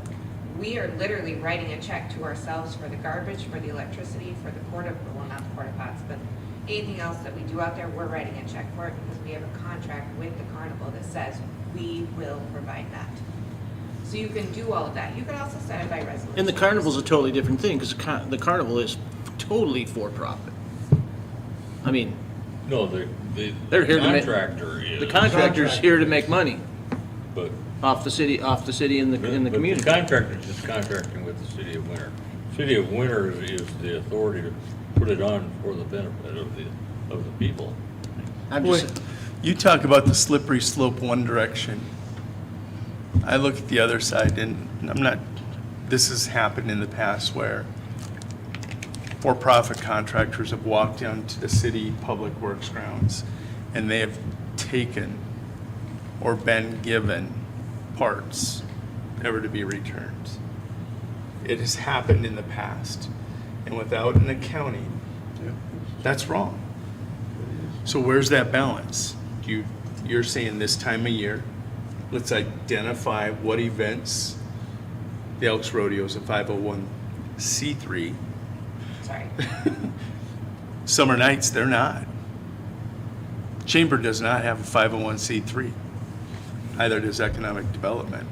We are literally writing a check to ourselves for the garbage, for the electricity, for the well, not the porta pots, but anything else that we do out there, we're writing a check for it because we have a contract with the carnival that says we will provide that. So you can do all of that. You can also set it by resolution. And the carnival's a totally different thing, because the carnival is totally for profit. I mean, No, the They're here to make- contractor is. the contractor's here to make money But off the city and the but community. the contractor's just contracting with the city of Winter. City of Winter is the authority to put it on for the benefit of the people. I'm Boy, just, you talk about the slippery slope one direction. I look at the other side, and I'm not, this has happened in the past where for-profit contractors have walked down to the city public works grounds, and they have taken or been given parts never to be returned. It has happened in the past, and without an accounting, that's wrong. So where's that balance? You're saying this time of year, let's identify what events, the Elks Rodeo is a 501c3. Sorry. Summer nights, they're not. Chamber does not have a 501c3. Neither does economic development.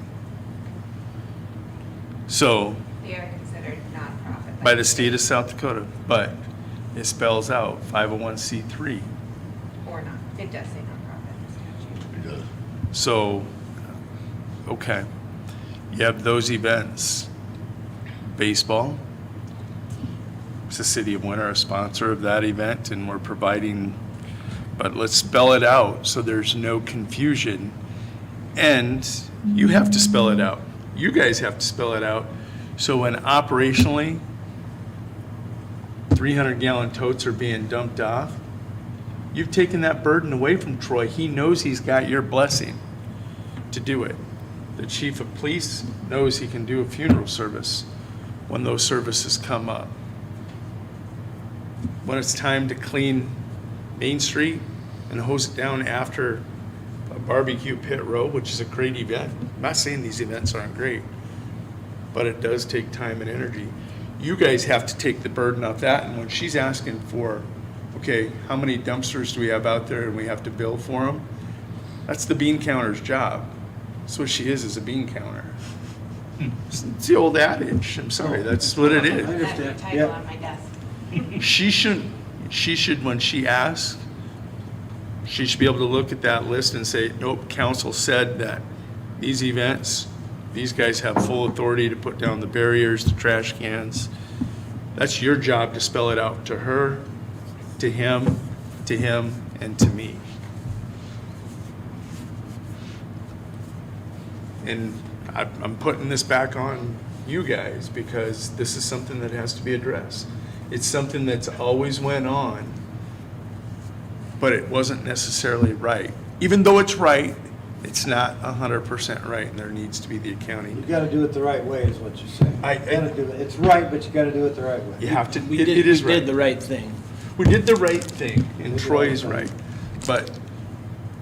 So, They are considered nonprofit. by the state of South Dakota, but it spells out 501c3. Or not. It does say nonprofit in the statute. It does. So, okay, you have those events. Baseball, it's the city of Winter, a sponsor of that event, and we're providing, but let's spell it out so there's no confusion. And you have to spell it out. You guys have to spell it out. So when operationally, 300-gallon totes are being dumped off, you've taken that burden away from Troy. He knows he's got your blessing to do it. The chief of police knows he can do a funeral service when those services come up. When it's time to clean Main Street and hose it down after a barbecue pit row, which is a great event. I'm not saying these events aren't great, but it does take time and energy. You guys have to take the burden off that, and when she's asking for, okay, how many dumpsters do we have out there and we have to bill for them? That's the bean counter's job. That's what she is a bean counter. It's the old adage, I'm sorry, that's what it I is. That's the understand, title yeah. on my desk. She should, when she asks, she should be able to look at that list and say, nope, council said that these events, these guys have full authority to put down the barriers, the trash cans. That's your job to spell it out to her, to him, and to me. And I'm putting this back on you guys because this is something that has to be addressed. It's something that's always went on, but it wasn't necessarily right. Even though it's right, it's not 100% right, and there needs to be the You accounting. gotta do it the right way, is what you're saying. I- You gotta do it. It's right, but you gotta do it the right way. You have to, we it is did right. the right thing. We did the right thing, We and did the Troy right is thing. right. But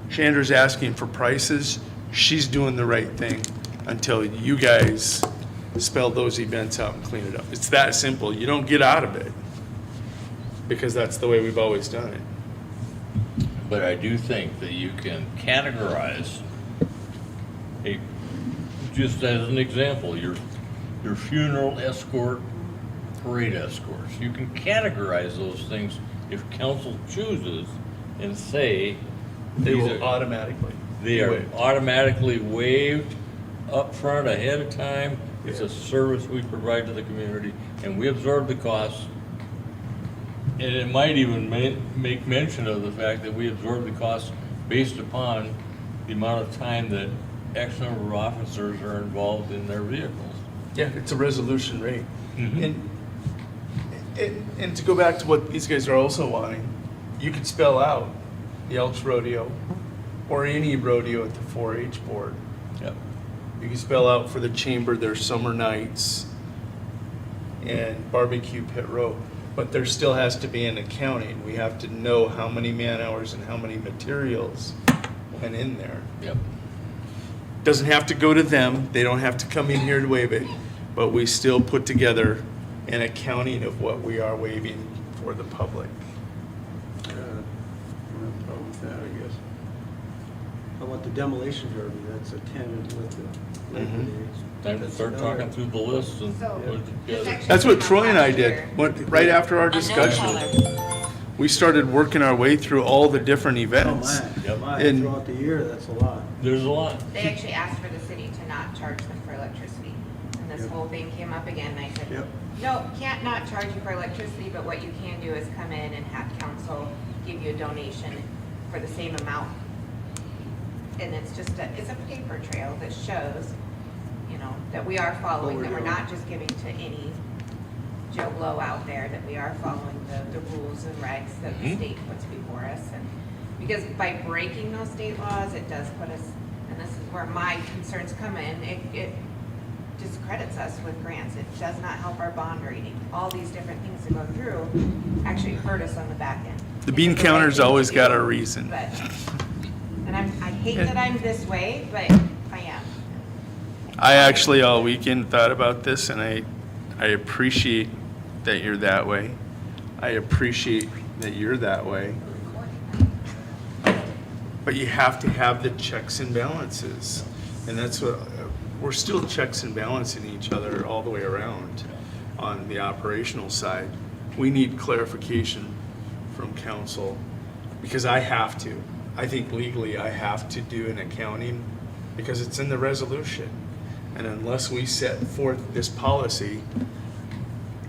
Chandra's asking for prices, she's doing the right thing until you guys spell those events out and clean it up. It's that simple. You don't get out of it because that's the way we've always done it. But I do think that you can categorize just as an example, your funeral escort, parade escorts. You can categorize those things if council chooses and say They these will are- automatically. they are automatically waived up front ahead of time. It's a service we provide to the community, and we absorb the costs. And it might even make mention of the fact that we absorb the costs based upon the amount of time that X number of officers are involved in their vehicles. Yeah, it's a resolution rate. Mhm. And to go back to what these guys are also wanting, you could spell out the Elks Rodeo or any rodeo at the 4-H board. Yep. You can spell out for the chamber their summer nights and barbecue pit row, but there still has to be an accounting. We have to know how many man hours and how many materials went in there. Yep. Doesn't have to go to them, they don't have to come in here to waive it, but we still put together an accounting of what we are waiving for the public. No problem with that, I guess. How about the demolition derby, that's attended with the Labor Mhm. Day. Time to start talking through the list and So, put it this together. actually That's what came up Troy and I last did, year. right after our A no discussion. color. We started working our way through all the different Oh, events. Yep. my, And- throughout the year, that's a lot. There's a lot. They actually asked for the city to not charge them for electricity. And this Yep. whole thing came up again, and I said, Yep. no, can't not charge you for electricity, but what you can do is come in and have council give you a donation for the same amount. And it's just it's a paper trail that shows, you know, that we are following, What we're that we're doing. not just giving to any Joe Blow out there, that we are following the rules and regs that the Mhm. state puts before us. And because by breaking those state laws, it does put us, and this is where my concerns come in, it discredits us with grants. It does not help our bond rating. All these different things that go through actually hurt us on the back end. The bean It's the right counter's thing to always got do, a reason. But, and I hate that I'm this way, but I am. I actually all weekend thought about this and I appreciate that you're that way. I appreciate that you're that way. But you have to have the checks and balances. And that's what, we're still checks and balancing each other all the way around on the operational side. We need clarification from council because I have to. I think legally I have to do an accounting because it's in the resolution. And unless we set forth this policy,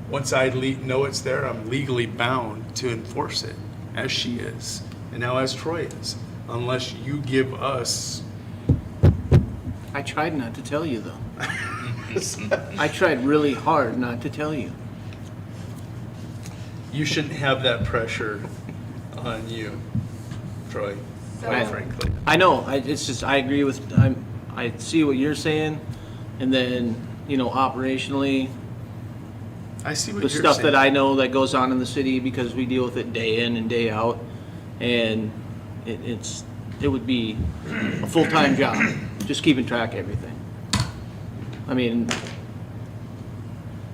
once I know it's there, I'm legally bound to enforce it, as she is, and now as Troy is, unless you give us. I tried not to tell you, though. I tried really hard not to tell you. You shouldn't have that pressure on you, Troy, quite So- frankly. I know, it's just, I agree with, I see what you're saying, and then, you know, operationally, I see what the you're stuff saying. that I know that goes on in the city, because we deal with it day in and day out, and it would be a full-time job, just keeping track of everything. I mean,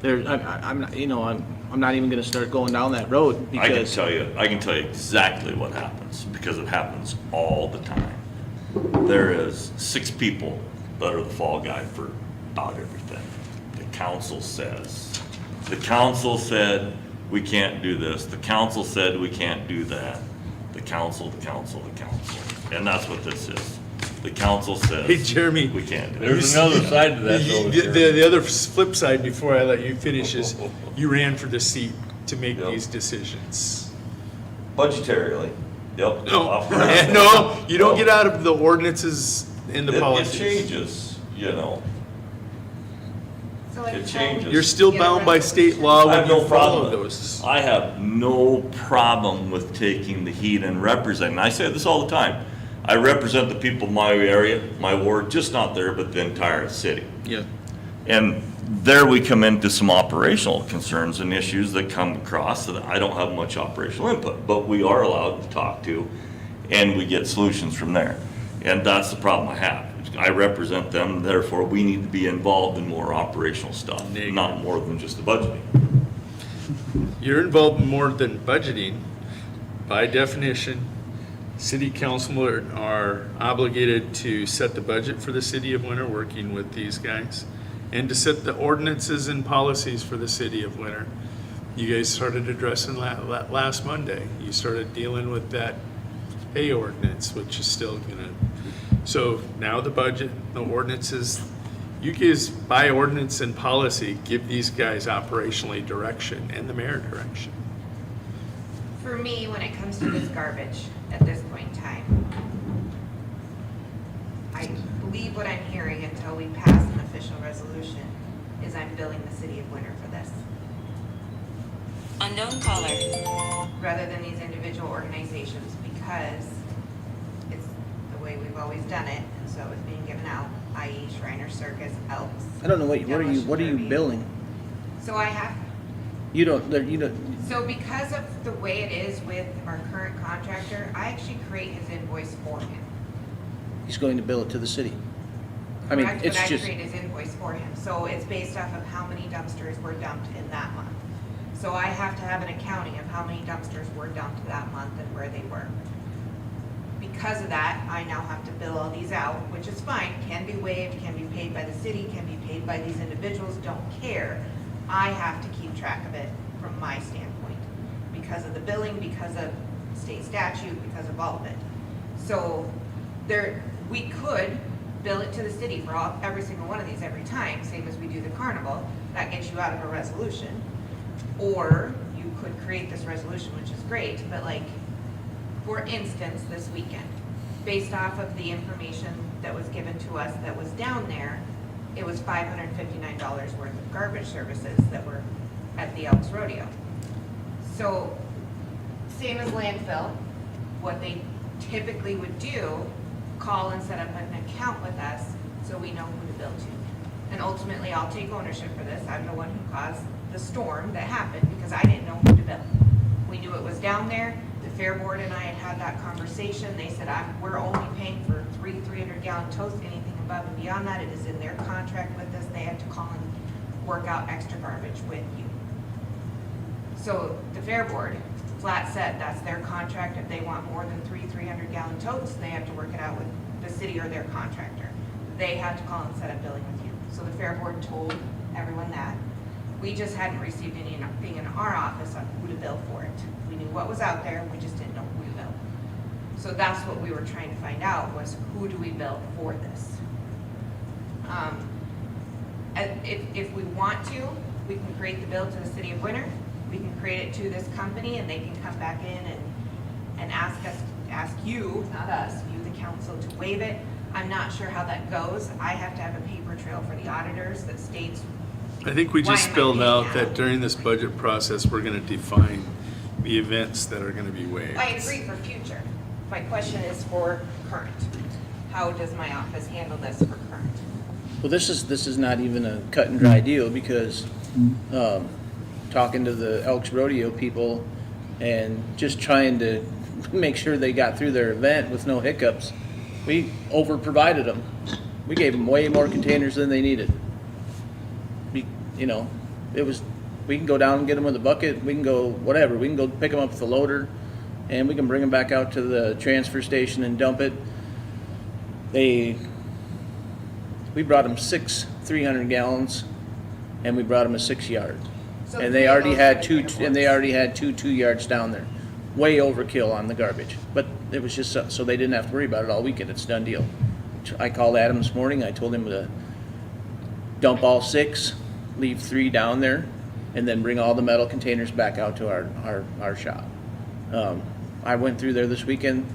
I'm not, you know, I'm not even gonna start going down that road, I can because, tell you exactly what happens, because it happens all the time. There is 6 people that are the fall guy for about everything. The council said, we can't do this, the council said we can't do that. The council. And that's what this is. The council says. Hey, Jeremy. We can't do it. There's another side to that, though. The other flip side, before I let you finish, is you ran for the seat to make Yep. these decisions. Budgetarily, yep. No, you don't get out of the ordinances and the It policies. changes, you know. So like, It so changes. You're still get a bound by state resolution. law I when have you no follow problem. those. I have no problem with taking the heat and representing. I say this all the time. I represent the people of my area, my ward, just not there, but the entire city. Yeah. And there we come into some operational concerns and issues that come across that I don't have much operational input, but we are allowed to talk to, and we get solutions from there. And that's the problem I have. I represent them, therefore we need to be involved in more operational stuff, not more than just the budgeting. You're involved in more than budgeting. By definition, city councilmen are obligated to set the budget for the city of Winter, working with these guys, and to set the ordinances and policies for the city of Winter. You guys started addressing last Monday. You started dealing with that pay ordinance, which is still gonna, so now the budget, the ordinances, you guys, by ordinance and policy, give these guys operationally direction and the mayor direction. For me, when it comes to this garbage at this point in time, I believe what I'm hearing until we pass an official resolution is I'm billing the city of Winter for this, Unknown caller. rather than these individual organizations, because it's the way we've always done it, and so it's being given out, i.e. Shriners Circus, Elks. I don't know, what are you billing? So I have, You don't, so because of the way it is with our current contractor, I actually create his invoice for him. he's going to bill it to the city. I mean, Correct, it's but just, I create his invoice for him, so it's based off of how many dumpsters were dumped in that month. So I have to have an accounting of how many dumpsters were dumped that month and where they were. Because of that, I now have to bill all these out, which is fine, can be waived, can be paid by the city, can be paid by these individuals, don't care. I have to keep track of it from my standpoint, because of the billing, because of state statute, because of all of it. So we could bill it to the city for every single one of these every time, same as we do the carnival. That gets you out of a resolution. Or you could create this resolution, which is great, but like, for instance, this weekend, based off of the information that was given to us that was down there, it was $559 worth of garbage services that were at the Elks Rodeo. So, same as landfill, what they typically would do, call and set up an account with us so we know who to bill to. And ultimately, I'll take ownership for this. I'm the one who caused the storm that happened because I didn't know who to bill. We knew it was down there. The Fair Board and I had that conversation. They said, we're only paying for 300-gallon totes. Anything above and beyond that, it is in their contract with us. They have to call and work out extra garbage with you. So the Fair Board flat said that's their contract. If they want more than 300-gallon totes, they have to work it out with the city or their contractor. They had to call and set up billing with you. So the Fair Board told everyone that. We just hadn't received anything in our office on who to bill for it. We knew what was out there, we just didn't know who to bill. So that's what we were trying to find out, was who do we bill for this? If we want to, we can create the bill to the city of Winter. We can create it to this company and they can come back in and ask you, not us, you the council, to waive it. I'm not sure how that goes. I have to have a paper trail for the auditors that states. I think we Why just am I spelled paying out now? that during this budget process, we're gonna define the events that are gonna be waived. I agree for future. My question is for current. How does my office handle this for current? well, this is not even a cut and dry deal, because, talking to the Elks Rodeo people and just trying to make sure they got through their event with no hiccups, we over-provided them. We gave them way more containers than they needed. You know, we can go down and get them with a bucket, we can go, whatever, we can go pick them up with a loader, and we can bring them back out to the transfer station and dump it. We brought them 6 300 gallons, and we brought them a 6 yard. So And they three of already those had are two, uniforms. and they already had two 2 yards down there. Way overkill on the garbage, but it was just, so they didn't have to worry about it all weekend, it's a done deal. I called Adam this morning, I told him to dump all 6, leave 3 down there, and then bring all the metal containers back out to our shop. I went through there this weekend,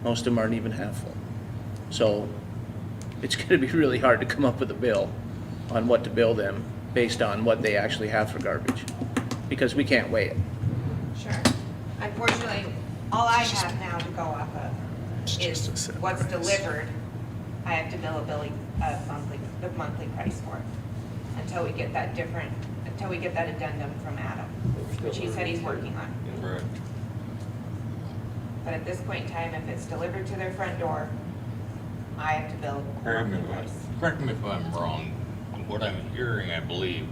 most of them aren't even half full. So it's gonna be really hard to come up with a bill on what to bill them based on what they actually have for garbage, because we can't weigh it. Sure. Unfortunately, all I have now to go off of is what's delivered. I have to bill the monthly price for it until we get that addendum from Adam, which he said he's working on. Right. But at this point in time, if it's delivered to their front door, I have to bill Correct me quarterly price. if I'm wrong. What I'm hearing, I believe,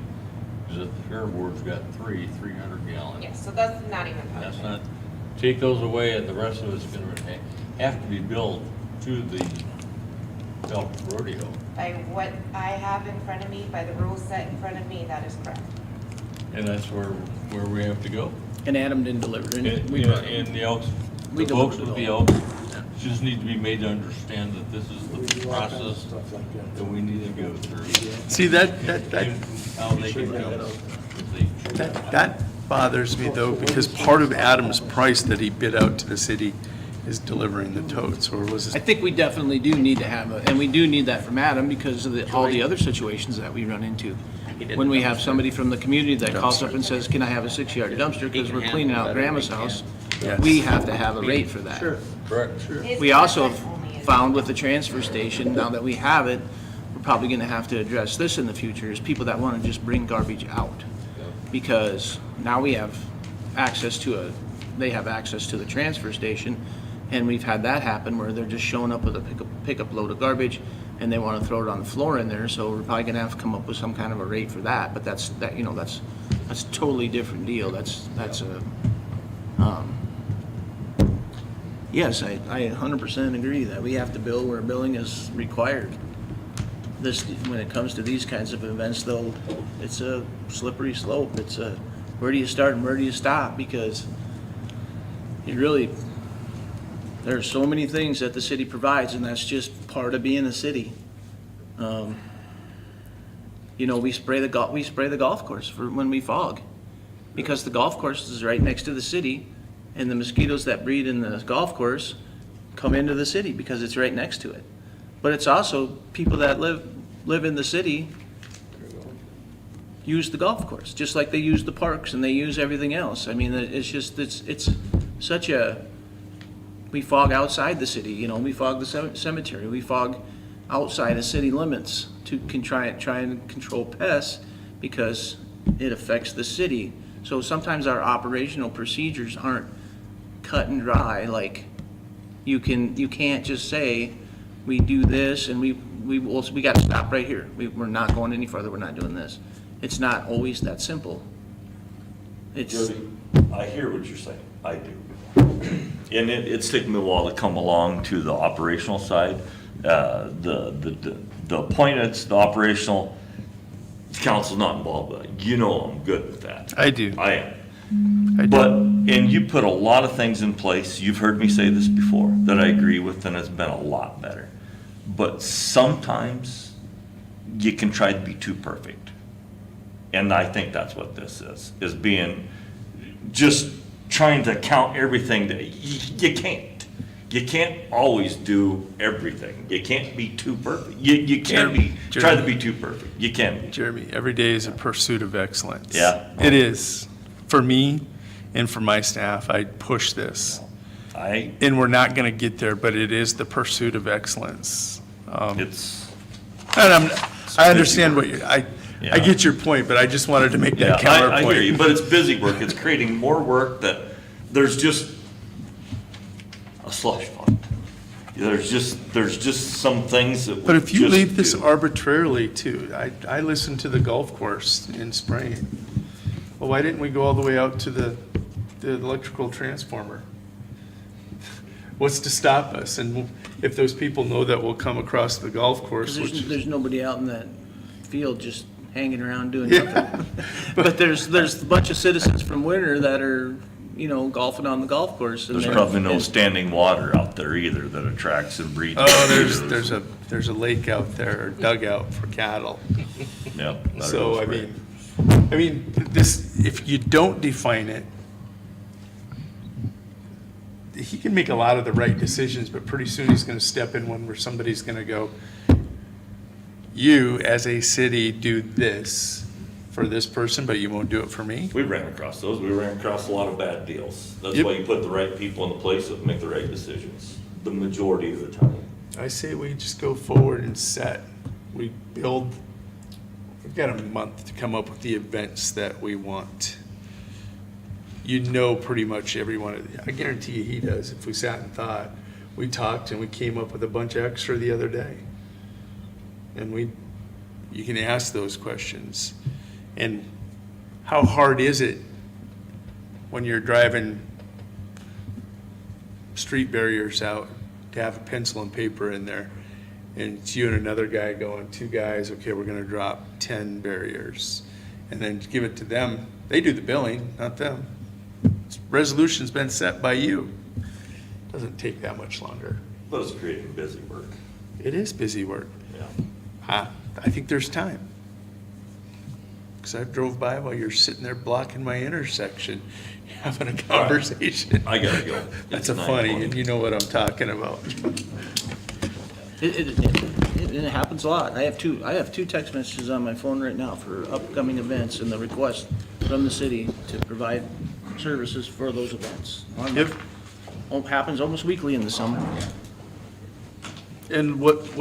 is that the fair board's got 300 gallon. Yes, so that's not even That's budgeted. not, take those away and the rest of it's gonna have to be billed to the Elk Rodeo. By what I have in front of me, by the rules set in front of me, that is correct. And that's where we have to go. And Adam didn't deliver And, it. and the Elks, We the folks delivered with it the all. Elks just need to be made to understand that this is We the do all kinds of process stuff like that. that we need to go through. See, that And how they can come if they. That bothers me though, because part of Adam's price that he bid out to the city is delivering the totes, or was I it? think we definitely do need to have and we do need that from Adam because of all the other situations that we run into. When we have somebody from the community that calls up and says, can I have a 6-yard dumpster because we're cleaning out grandma's house, Yes. we have to have a rate for that. Correct. His We also percent only have is- found with the transfer station, now that we have it, we're probably gonna have to address this in the future, is people that wanna just bring garbage out. Because now we have access to they have access to the transfer station, and we've had that happen where they're just showing up with a pickup load of garbage, and they wanna throw it on the floor in there, so we're probably gonna have to come up with some kind of a rate for that, but that's a totally different deal, that's yes, I 100% agree that we have to bill where billing is required. This, when it comes to these kinds of events though, it's a slippery slope. It's a, where do you start and where do you stop? Because there's so many things that the city provides and that's just part of being a city. We spray the golf course for when we fog. Because the golf course is right next to the city and the mosquitoes that breed in the golf course come into the city because it's right next to it. But it's also people that live in the city use the golf course, just like they use the parks and they use everything else. I mean, it's such a, we fog outside the city, we fog the cemetery, we fog outside of city limits to try and control pests because it affects the city. So sometimes our operational procedures aren't cut and dry, like you can't just say, we do this and we got to stop right here. We're not going any further. We're not doing this. It's not always that simple. It's Jody, I hear what you're saying, I do. And it's taken me a while to come along to the operational side. The appointed, the operational, council's not involved with that. I'm good with that. I do. I am. I do. But, and you put a lot of things in place, you've heard me say this before, that I agree with, and it's been a lot better. But sometimes you can try to be too perfect. And I think that's what this is being, just trying to count everything that, you can't. You can't always do everything. You can't be too perfect. You can't try to be too perfect. You can be. Jeremy, every day is a pursuit of excellence. Yeah. It is. For me and for my staff, I push this. And we're not going to get there, but it is the pursuit of excellence. It's, And I understand what I Yeah. get your point, but I just wanted to make yeah, that counterpoint. I hear you, but it's busy work. It's creating more work that there's just a slush fund. There's just some things that. But if you just leave this do. arbitrarily too, I listened to the golf course in Sprain. Well, why didn't we go all the way out to the electrical transformer? What's to stop us? And if those people know that we'll come across the golf course, because which, there's nobody out in that field just hanging around doing Yeah. nothing. But there's a bunch of citizens from Winter that are, golfing on the golf course. And There's they're- probably no and- standing water out there either that attracts and breeds. oh, mosquitoes. there's a lake out there, or dugout for cattle. Yep, that So, goes I great. mean, this, if you don't define it, he can make a lot of the right decisions, but pretty soon he's gonna step in one where somebody's gonna go, you, as a city, do this for this person, but you won't do it for me? We ran across those. We ran across a lot of bad deals. That's Yep. why you put the right people in the place that make the right decisions, the majority of the time. I say we just go forward and set. We build, we've got a month to come up with the events that we want. Pretty much everyone, I guarantee you he does, if we sat and thought, we talked and we came up with a bunch of extra the other day. And you can ask those questions. And how hard is it when you're driving street barriers out to have a pencil and paper in there? And it's you and another guy going, 2 guys, okay, we're gonna drop 10 barriers. And then give it to them. They do the billing, not them. Resolution's been set by you. Doesn't take that much longer. But it's creating busy work. It is busy work. Yeah. I think there's time. Because I drove by while you're sitting there blocking my intersection, having a conversation. I gotta go. That's It's a funny, 9:20. and you know what I'm talking about. It happens a lot. I have two text messages on my phone right now for upcoming events and the request from the city to provide services for those events. Yep. Happens almost weekly in the summer. And what